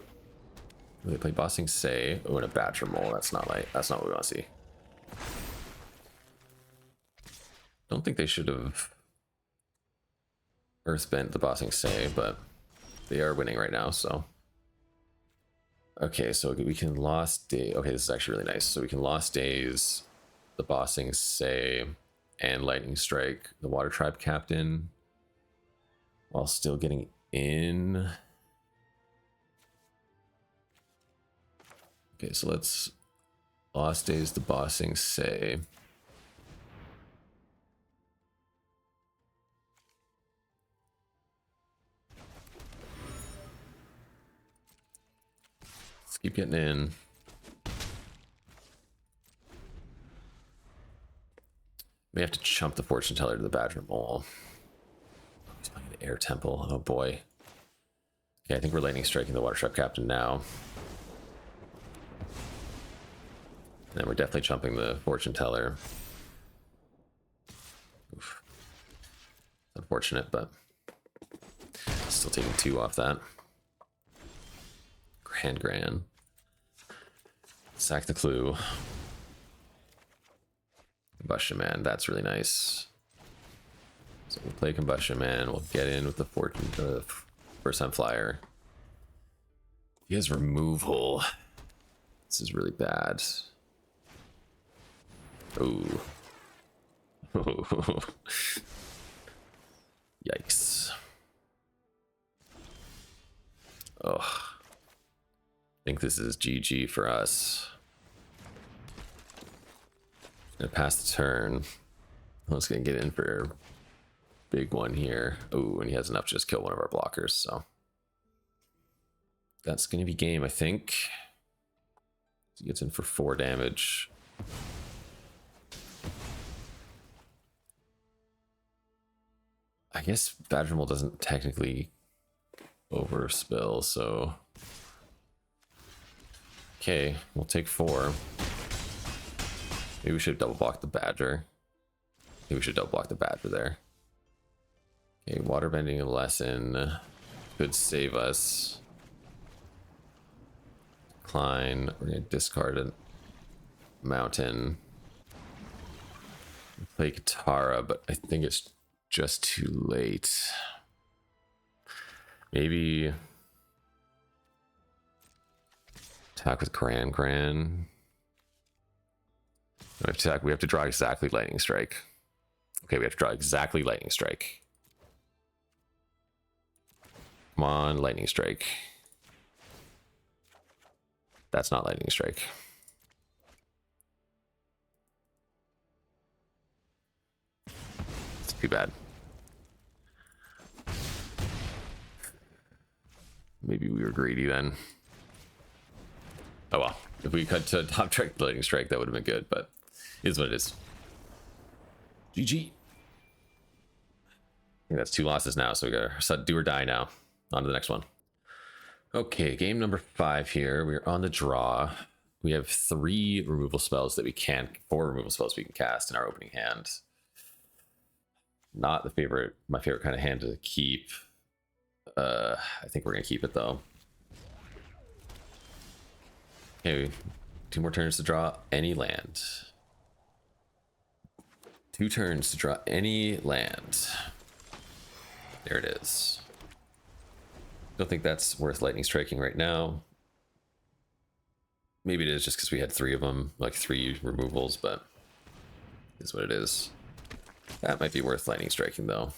They play Bossing Say. Oh, and a Badger Mole. That's not what we want to see. Don't think they should have Earthbent the Bossing Say, but they are winning right now, so. Okay, so we can Lost Day. Okay, this is actually really nice. So we can Lost Days, the Bossing Say, and Lightning Strike the Water Tribe Captain while still getting in. Okay, so let's Lost Days the Bossing Say. Let's keep getting in. We have to chump the Fortune Teller to the Badger Mole. He's playing an Air Temple. Oh boy. Okay, I think we're Lightning Striking the Water Trap Captain now. And then we're definitely chumping the Fortune Teller. Oof. Unfortunate, but still taking 2 off that. Grand. Sack the clue. Bushaman, that's really nice. So we'll play Combustion Man. We'll get in with the first time flyer. He has removal. This is really bad. Ooh. Yikes. Oh. I think this is GG for us. Gonna pass the turn. I was gonna get in for a big one here. Oh, and he has enough to just kill one of our blockers, so that's gonna be game, I think. He gets in for 4 damage. I guess Badgermole doesn't technically overspill, so okay, we'll take 4. Maybe we should double block the Badger. Maybe we should double block the Badger there. Okay, water bending lesson could save us. Decline. We're gonna discard a mountain. Play Katara, but I think it's just too late. Maybe attack with Gran. We have to draw exactly Lightning Strike. Okay, we have to draw exactly Lightning Strike. Come on, Lightning Strike. That's not Lightning Strike. It's too bad. Maybe we were greedy then. Oh well, if we cut to top track Lightning Strike, that would have been good, but it is what it is. GG. I think that's 2 losses now, so we gotta do or die now. On to the next one. Okay, game number 5 here. We're on the draw. We have 3 removal spells that we can, 4 removal spells we can cast in our opening hand. Not my favorite kind of hand to keep. I think we're gonna keep it though. Okay, 2 more turns to draw any land. 2 turns to draw any land. There it is. Don't think that's worth lightning striking right now. Maybe it is just because we had 3 of them, like 3 removals, but is what it is. That might be worth lightning striking though.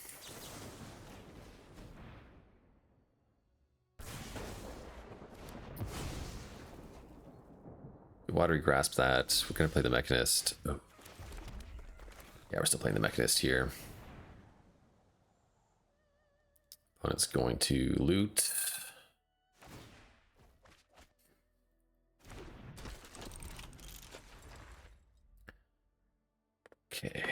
Watery Grasp that. We're gonna play the Mechanist. Oh. Yeah, we're still playing the Mechanist here. Opponent's going to loot. Okay.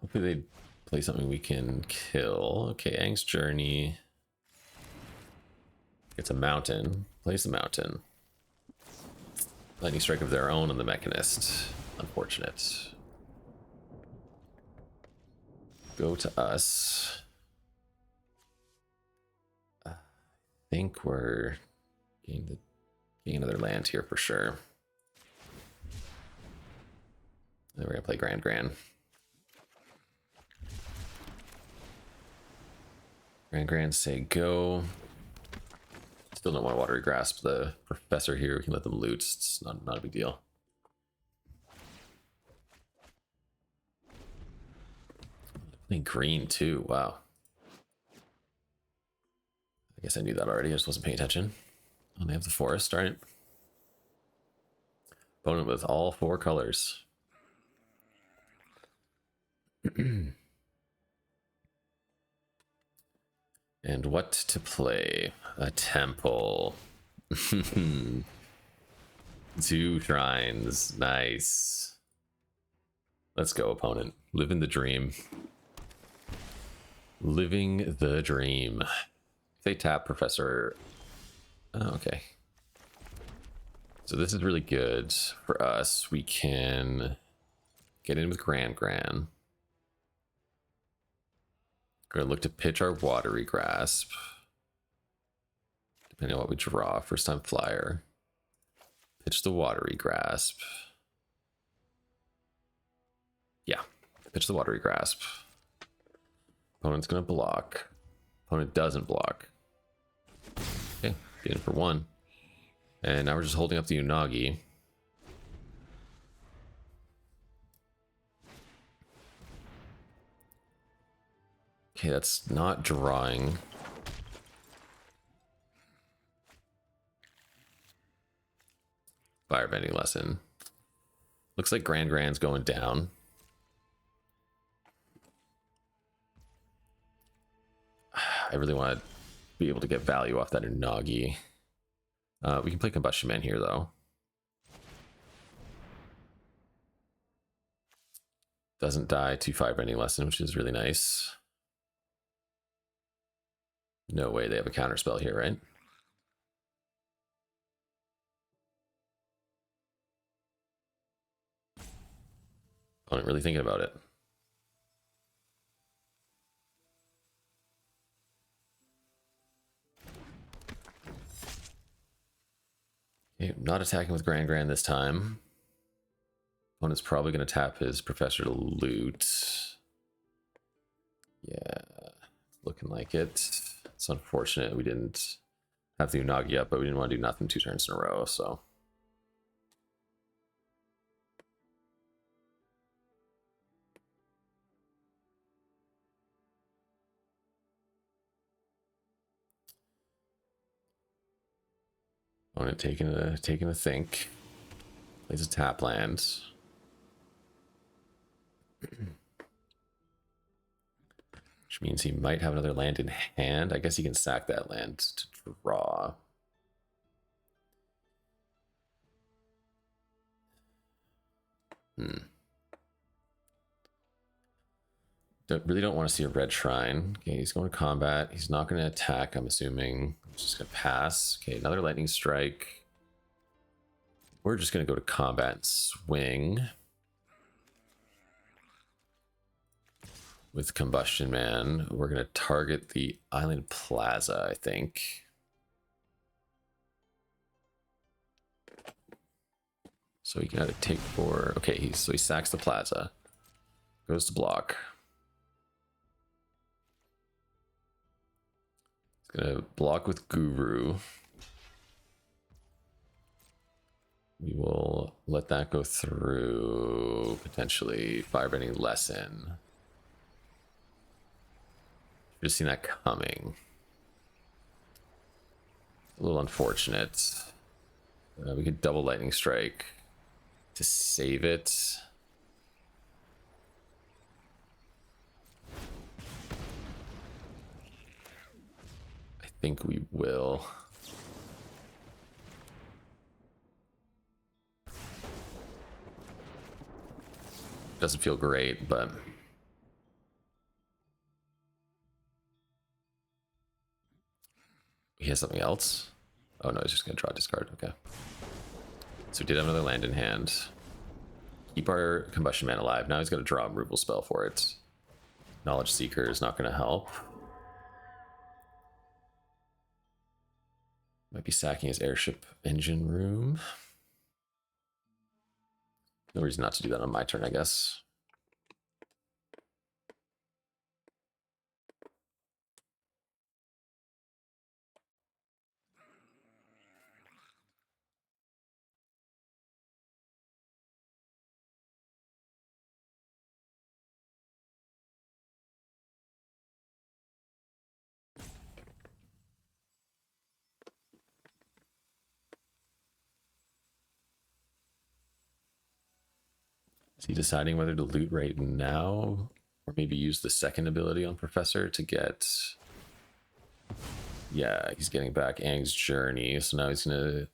Hopefully they play something we can kill. Okay, Aang's Journey. It's a mountain. Plays the mountain. Lightning Strike of their own on the Mechanist. Unfortunate. Go to us. I think we're getting another land here for sure. Then we're gonna play Gran. Gran say go. Still don't want to Watery Grasp the Professor here. We can let them loot. It's not a big deal. Playing green too. Wow. I guess I knew that already. I just wasn't paying attention. Oh, they have the forest. All right. Opponent with all 4 colors. And what to play? A temple. 2 shrines. Nice. Let's go, opponent. Living the dream. Living the dream. If they tap Professor. Oh, okay. So this is really good for us. We can get in with Gran. We're gonna look to pitch our Watery Grasp. Depending on what we draw. First time flyer. Pitch the Watery Grasp. Yeah, pitch the Watery Grasp. Opponent's gonna block. Opponent doesn't block. Okay, get in for one. And now we're just holding up the Unagi. Okay, that's not drawing. Firebending lesson. Looks like Grand's going down. I really want to be able to get value off that Unagi. We can play Combustion Man here, though. Doesn't die to Firebending lesson, which is really nice. No way they have a counterspell here, right? Opponent really thinking about it. Okay, not attacking with Grand this time. Opponent's probably going to tap his Professor to loot. Yeah, looking like it. It's unfortunate we didn't have the Unagi up, but we didn't want to do nothing 2 turns in a row, so. Opponent taking a think. Plays a tap land. Which means he might have another land in hand. I guess he can sack that land to draw. Really don't want to see a red shrine. Okay, he's going to combat. He's not going to attack, I'm assuming. He's just going to pass. Okay, another lightning strike. We're just going to go to combat and swing. With Combustion Man, we're going to target the Island Plaza, I think. So he can either take 4. Okay, so he sacks the Plaza. Goes to block. He's going to block with Guru. We will let that go through. Potentially Firebending lesson. Just seen that coming. A little unfortunate. We could double lightning strike to save it. I think we will. Doesn't feel great, but he has something else. Oh no, he's just gonna draw discard. Okay. So we did have another land in hand. Keep our Combustion Man alive. Now he's gonna draw a removal spell for it. Knowledge Seeker is not gonna help. Might be sacking his airship engine room. No reason not to do that on my turn, I guess. Is he deciding whether to loot right now? Or maybe use the second ability on Professor to get... Yeah, he's getting back Aang's Journey, so now he's gonna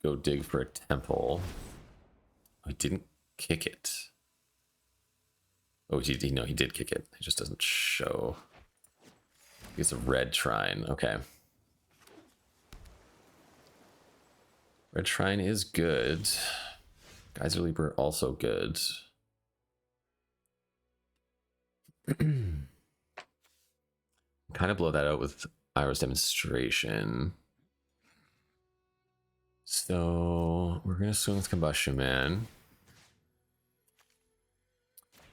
go dig for a temple. Oh, he didn't kick it. Oh, no, he did kick it. It just doesn't show. It's a red shrine. Okay. Red shrine is good. Geyser Leaper also good. Kind of blow that out with Iroh's Demonstration. So we're gonna swing with Combustion Man.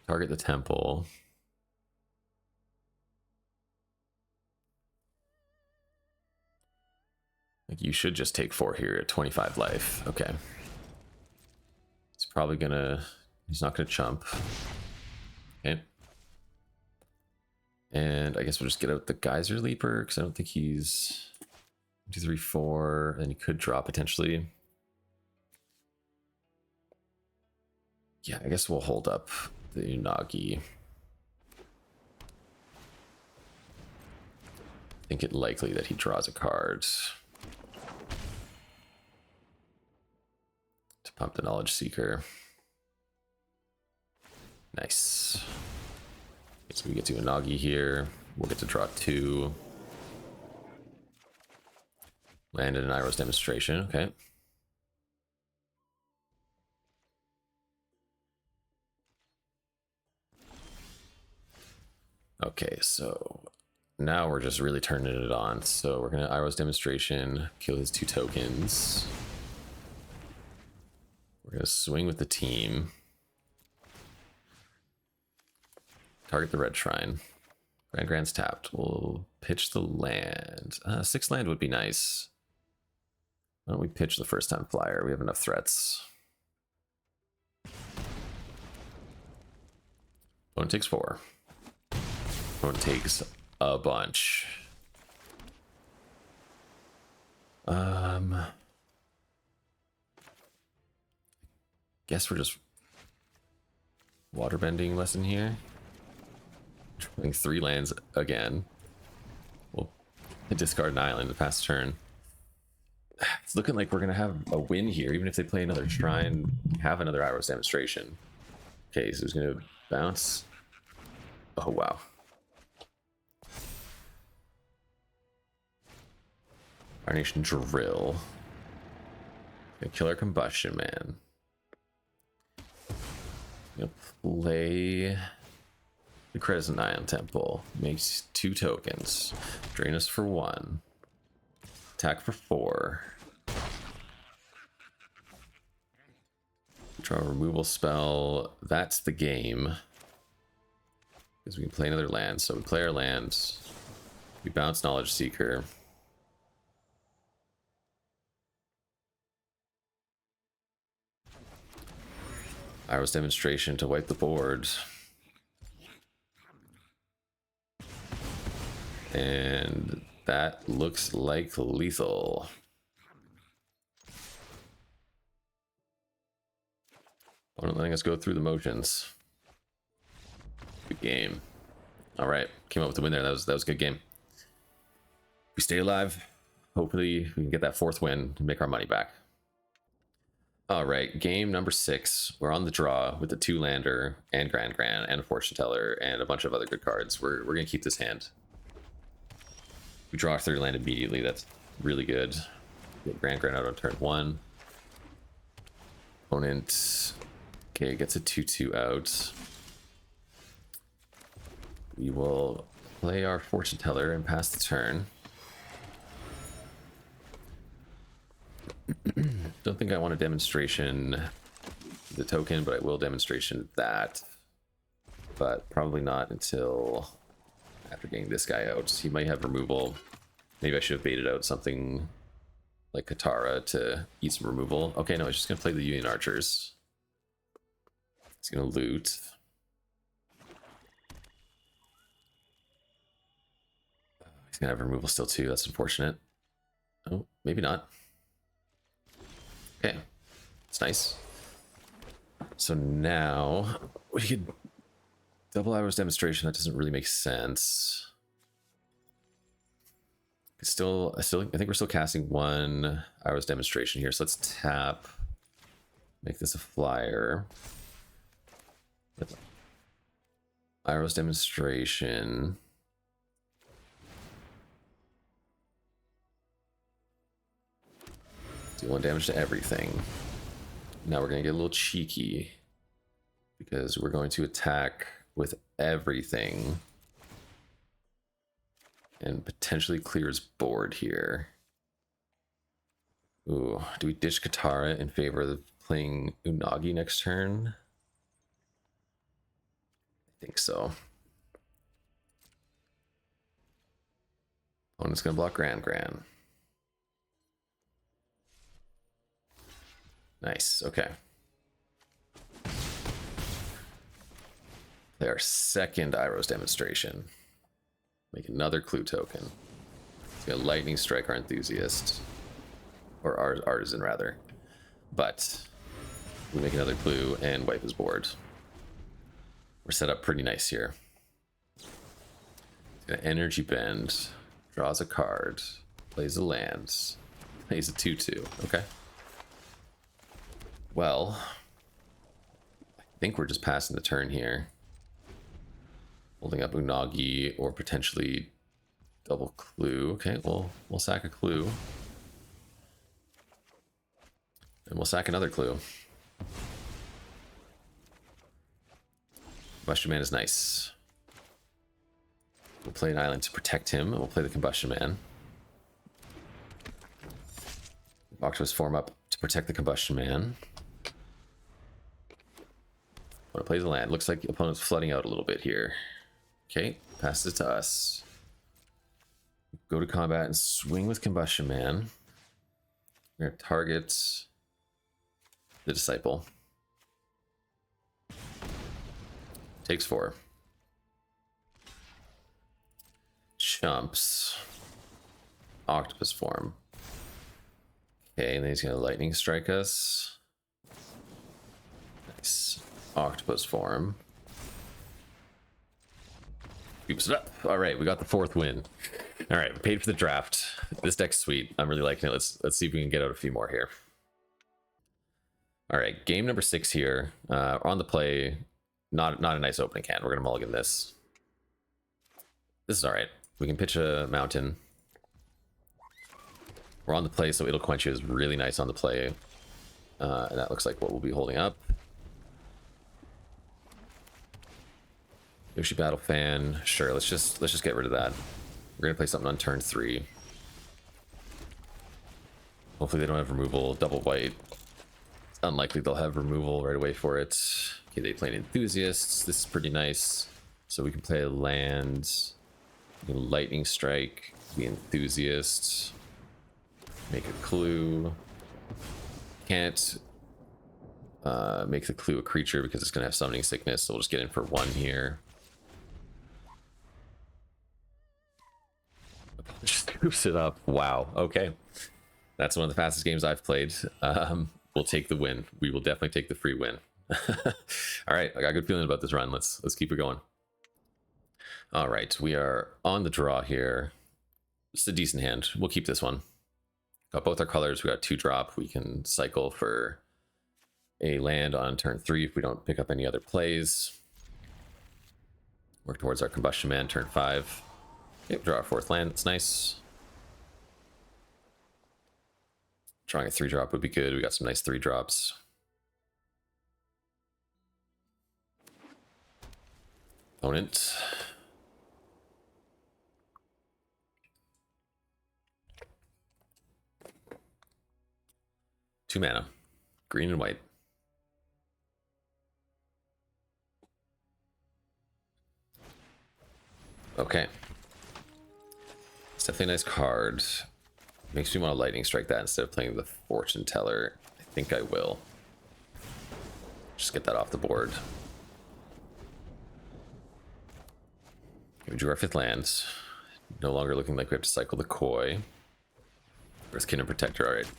Target the temple. Like, you should just take 4 here at 25 life. Okay. He's probably gonna... He's not gonna chump. Okay. And I guess we'll just get out the Geyser Leaper, because I don't think he's... 2, 3, 4, and he could draw potentially. Yeah, I guess we'll hold up the Unagi. I think it likely that he draws a card to pump the Knowledge Seeker. Nice. Okay, so we get to Unagi here. We'll get to draw 2. Landed an Iro's Demonstration. Okay. Okay, so now we're just really turning it on. So we're gonna Iro's Demonstration, kill his 2 tokens. We're gonna swing with the team. Target the red shrine. Grand's tapped. We'll pitch the land. 6 land would be nice. Why don't we pitch the first time flyer? We have enough threats. Opponent takes 4. Opponent takes a bunch. Guess we're just waterbending lesson here. Drawing 3 lands again. We'll discard an island to pass turn. It's looking like we're gonna have a win here, even if they play another shrine, have another Iro's Demonstration. Okay, so he's gonna bounce. Oh wow. Carnation Drill. Gonna kill our Combustion Man. Gonna play the Crescent Ion Temple. Makes 2 tokens. Drain us for 1. Attack for 4. Draw a removal spell. That's the game. Because we can play another land. So we play our land. We bounce Knowledge Seeker. Iro's Demonstration to wipe the board. And that looks like lethal. Opponent letting us go through the motions. Good game. All right, came up with the win there. That was a good game. We stay alive. Hopefully we can get that 4th win and make our money back. All right, game number 6. We're on the draw with the 2-lander and Grand and a Fortune Teller and a bunch of other good cards. We're gonna keep this hand. We draw our 3rd land immediately. That's really good. Get Grand out on turn 1. Opponent, okay, gets a 2/2 out. We will play our Fortune Teller and pass the turn. Don't think I want a demonstration the token, but I will demonstration that. But probably not until after getting this guy out. He might have removal. Maybe I should have baited out something like Katara to eat some removal. Okay, no, he's just gonna play the Union Archers. He's gonna loot. He's gonna have removal still too. That's unfortunate. Oh, maybe not. Okay, it's nice. So now we could double Iro's Demonstration. That doesn't really make sense. It's still, I think we're still casting 1 Iro's Demonstration here. So let's tap, make this a flyer. Iro's Demonstration. Do 1 damage to everything. Now we're going to get a little cheeky because we're going to attack with everything and potentially clear his board here. Ooh, do we ditch Katara in favor of playing Unagi next turn? I think so. Opponent's going to block Grand. Nice. Okay. Play our second Iros demonstration. Make another clue token. It's gonna lightning strike our enthusiast, or our artisan rather. But we make another clue and wipe his board. We're set up pretty nice here. He's gonna energy bend, draws a card, plays a land, plays a 2/2. Okay. Well, I think we're just passing the turn here. Holding up Unagi or potentially double clue. Okay, we'll sack a clue. And we'll sack another clue. Combustion Man is nice. We'll play an island to protect him, and we'll play the Combustion Man. Octopus form up to protect the Combustion Man. Opponent plays a land. Looks like the opponent's flooding out a little bit here. Okay, passes it to us. Go to combat and swing with Combustion Man. We're gonna target the Disciple. Takes 4. Chumps. Octopus form. Okay, and then he's gonna lightning strike us. Nice. Octopus form. Scoops it up. All right, we got the 4th win. All right, we paid for the draft. This deck's sweet. I'm really liking it. Let's see if we can get out a few more here. All right, game number 6 here. On the play, not a nice opening hand. We're gonna mulligan this. This is all right. We can pitch a mountain. We're on the play, so It'll Quench You is really nice on the play, and that looks like what we'll be holding up. Yoshi Battle Fan, sure. Let's just get rid of that. We're gonna play something on turn 3. Hopefully they don't have removal. Double white. It's unlikely they'll have removal right away for it. Okay, they play an Enthusiasts. This is pretty nice. So we can play a land. We can lightning strike the Enthusiast. Make a clue. Can't make the clue a creature because it's gonna have summoning sickness. So we'll just get in for 1 here. Scoops it up. Wow. Okay. That's one of the fastest games I've played. We'll take the win. We will definitely take the free win. All right. I got a good feeling about this run. Let's keep it going. All right. We are on the draw here. It's a decent hand. We'll keep this one. Got both our colors. We got 2-drop. We can cycle for a land on turn 3 if we don't pick up any other plays. Work towards our Combustion Man turn 5. Okay, draw our 4th land. That's nice. Drawing a 3-drop would be good. We got some nice 3-drops. Opponent. Two mana. Green and white. Okay. It's definitely a nice card. Makes me want to lightning strike that instead of playing the Fortune Teller. I think I will. Just get that off the board. We drew our 5th land. No longer looking like we have to cycle the Koi. Earth Kingdom Protector, alright.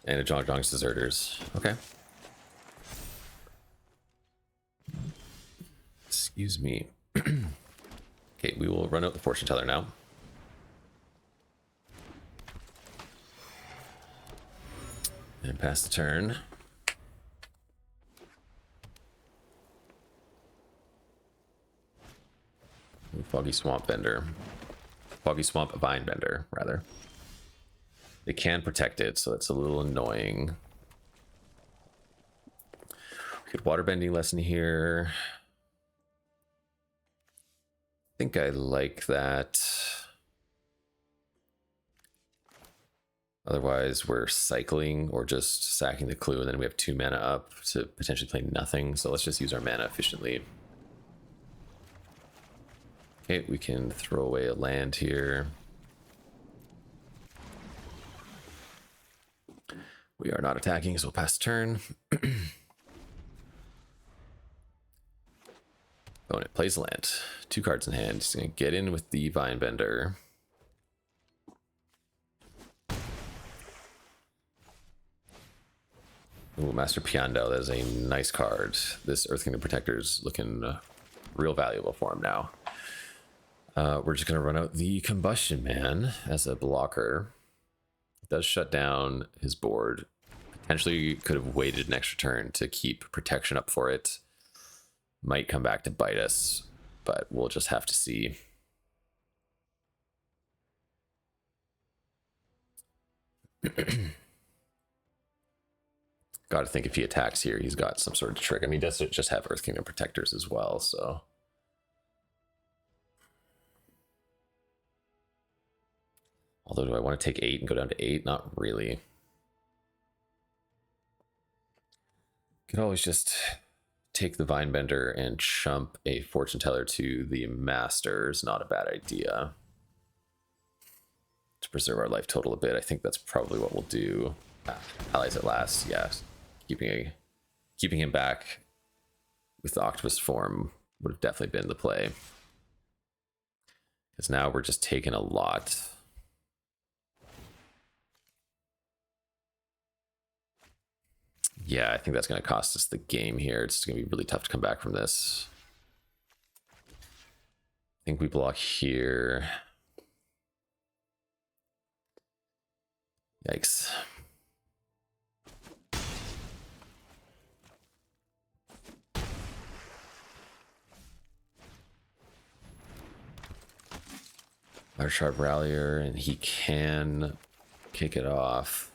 And a Jong's Deserters. Okay. Excuse me. Okay, we will run out the Fortune Teller now. And pass the turn. Foggy Swamp Bender. Foggy Swamp Vine Bender, rather. They can protect it, so that's a little annoying. We could Waterbending Lesson here. I think I like that. Otherwise, we're cycling or just sacking the clue, and then we have 2 mana up to potentially play nothing. So let's just use our mana efficiently. Okay, we can throw away a land here. We are not attacking, so we'll pass turn. Opponent plays land. 2 cards in hand. He's going to get in with the Vinebender. Ooh, Master Piando. That is a nice card. This Earth Kingdom Protector is looking real valuable for him now. We're just going to run out the Combustion Man as a blocker. It does shut down his board. Potentially could have waited an extra turn to keep protection up for it. Might come back to bite us, but we'll just have to see. Got to think if he attacks here, he's got some sort of trick. I mean, he does just have Earth Kingdom Protectors as well, so. Although, do I want to take 8 and go down to 8? Not really. Could always just take the Vinebender and chump a Fortune Teller to the Masters. Not a bad idea. To preserve our life total a bit, I think that's probably what we'll do. Allies at last, yeah. Keeping him back with the Octopus form would have definitely been the play. Because now we're just taking a lot. Yeah, I think that's going to cost us the game here. It's going to be really tough to come back from this. I think we block here. Yikes. Our Sharp Rallier, and he can kick it off.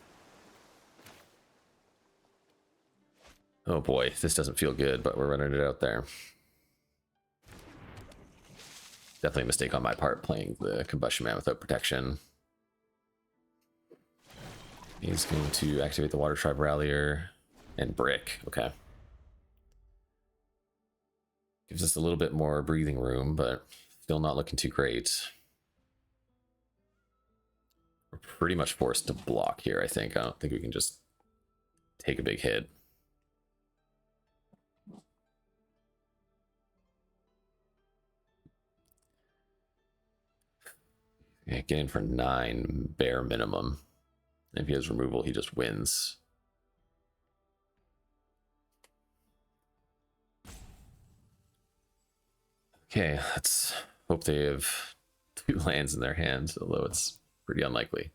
Oh boy, this doesn't feel good, but we're running it out there. Definitely a mistake on my part playing the Combustion Man without protection. He's going to activate the Water Tribe Rallier and Brick. Okay. Gives us a little bit more breathing room, but still not looking too great. We're pretty much forced to block here, I think. I don't think we can just take a big hit. Yeah, get in for 9 bare minimum. If he has removal, he just wins. Okay, let's hope they have 2 lands in their hands, although it's pretty unlikely.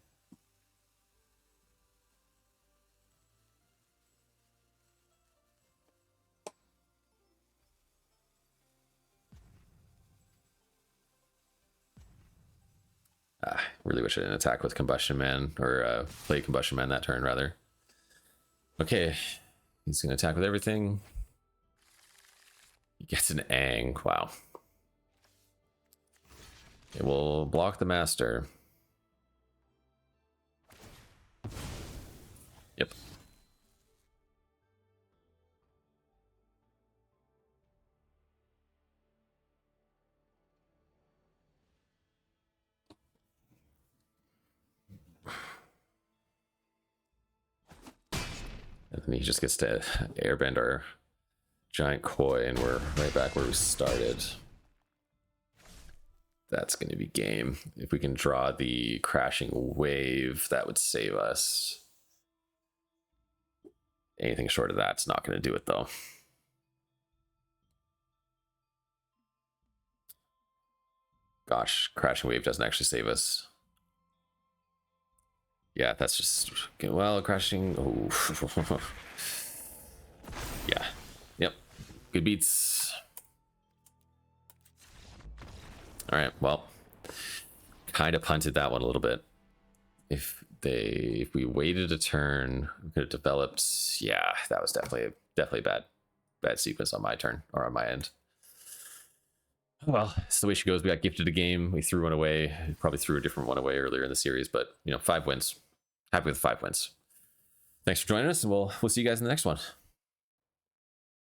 Really wish I didn't attack with Combustion Man, or play Combustion Man that turn, rather. Okay, he's going to attack with everything. He gets an Ang, wow. It will block the Master. Yep. And then he just gets to Airbender our giant koi, and we're right back where we started. That's going to be game. If we can draw the Crashing Wave, that would save us. Anything short of that's not going to do it, though. Gosh, Crashing Wave doesn't actually save us. Yeah, that's just... Well, Crashing... Oh. Yeah. Yep. Good beats. All right, well, kind of punted that one a little bit. If we waited a turn, we could have developed. Yeah, that was definitely bad sequence on my turn, or on my end. Well, it's the way she goes. We got gifted a game. We threw one away. Probably threw a different one away earlier in the series, but 5 wins. Happy with 5 wins. Thanks for joining us, and we'll see you guys in the next one.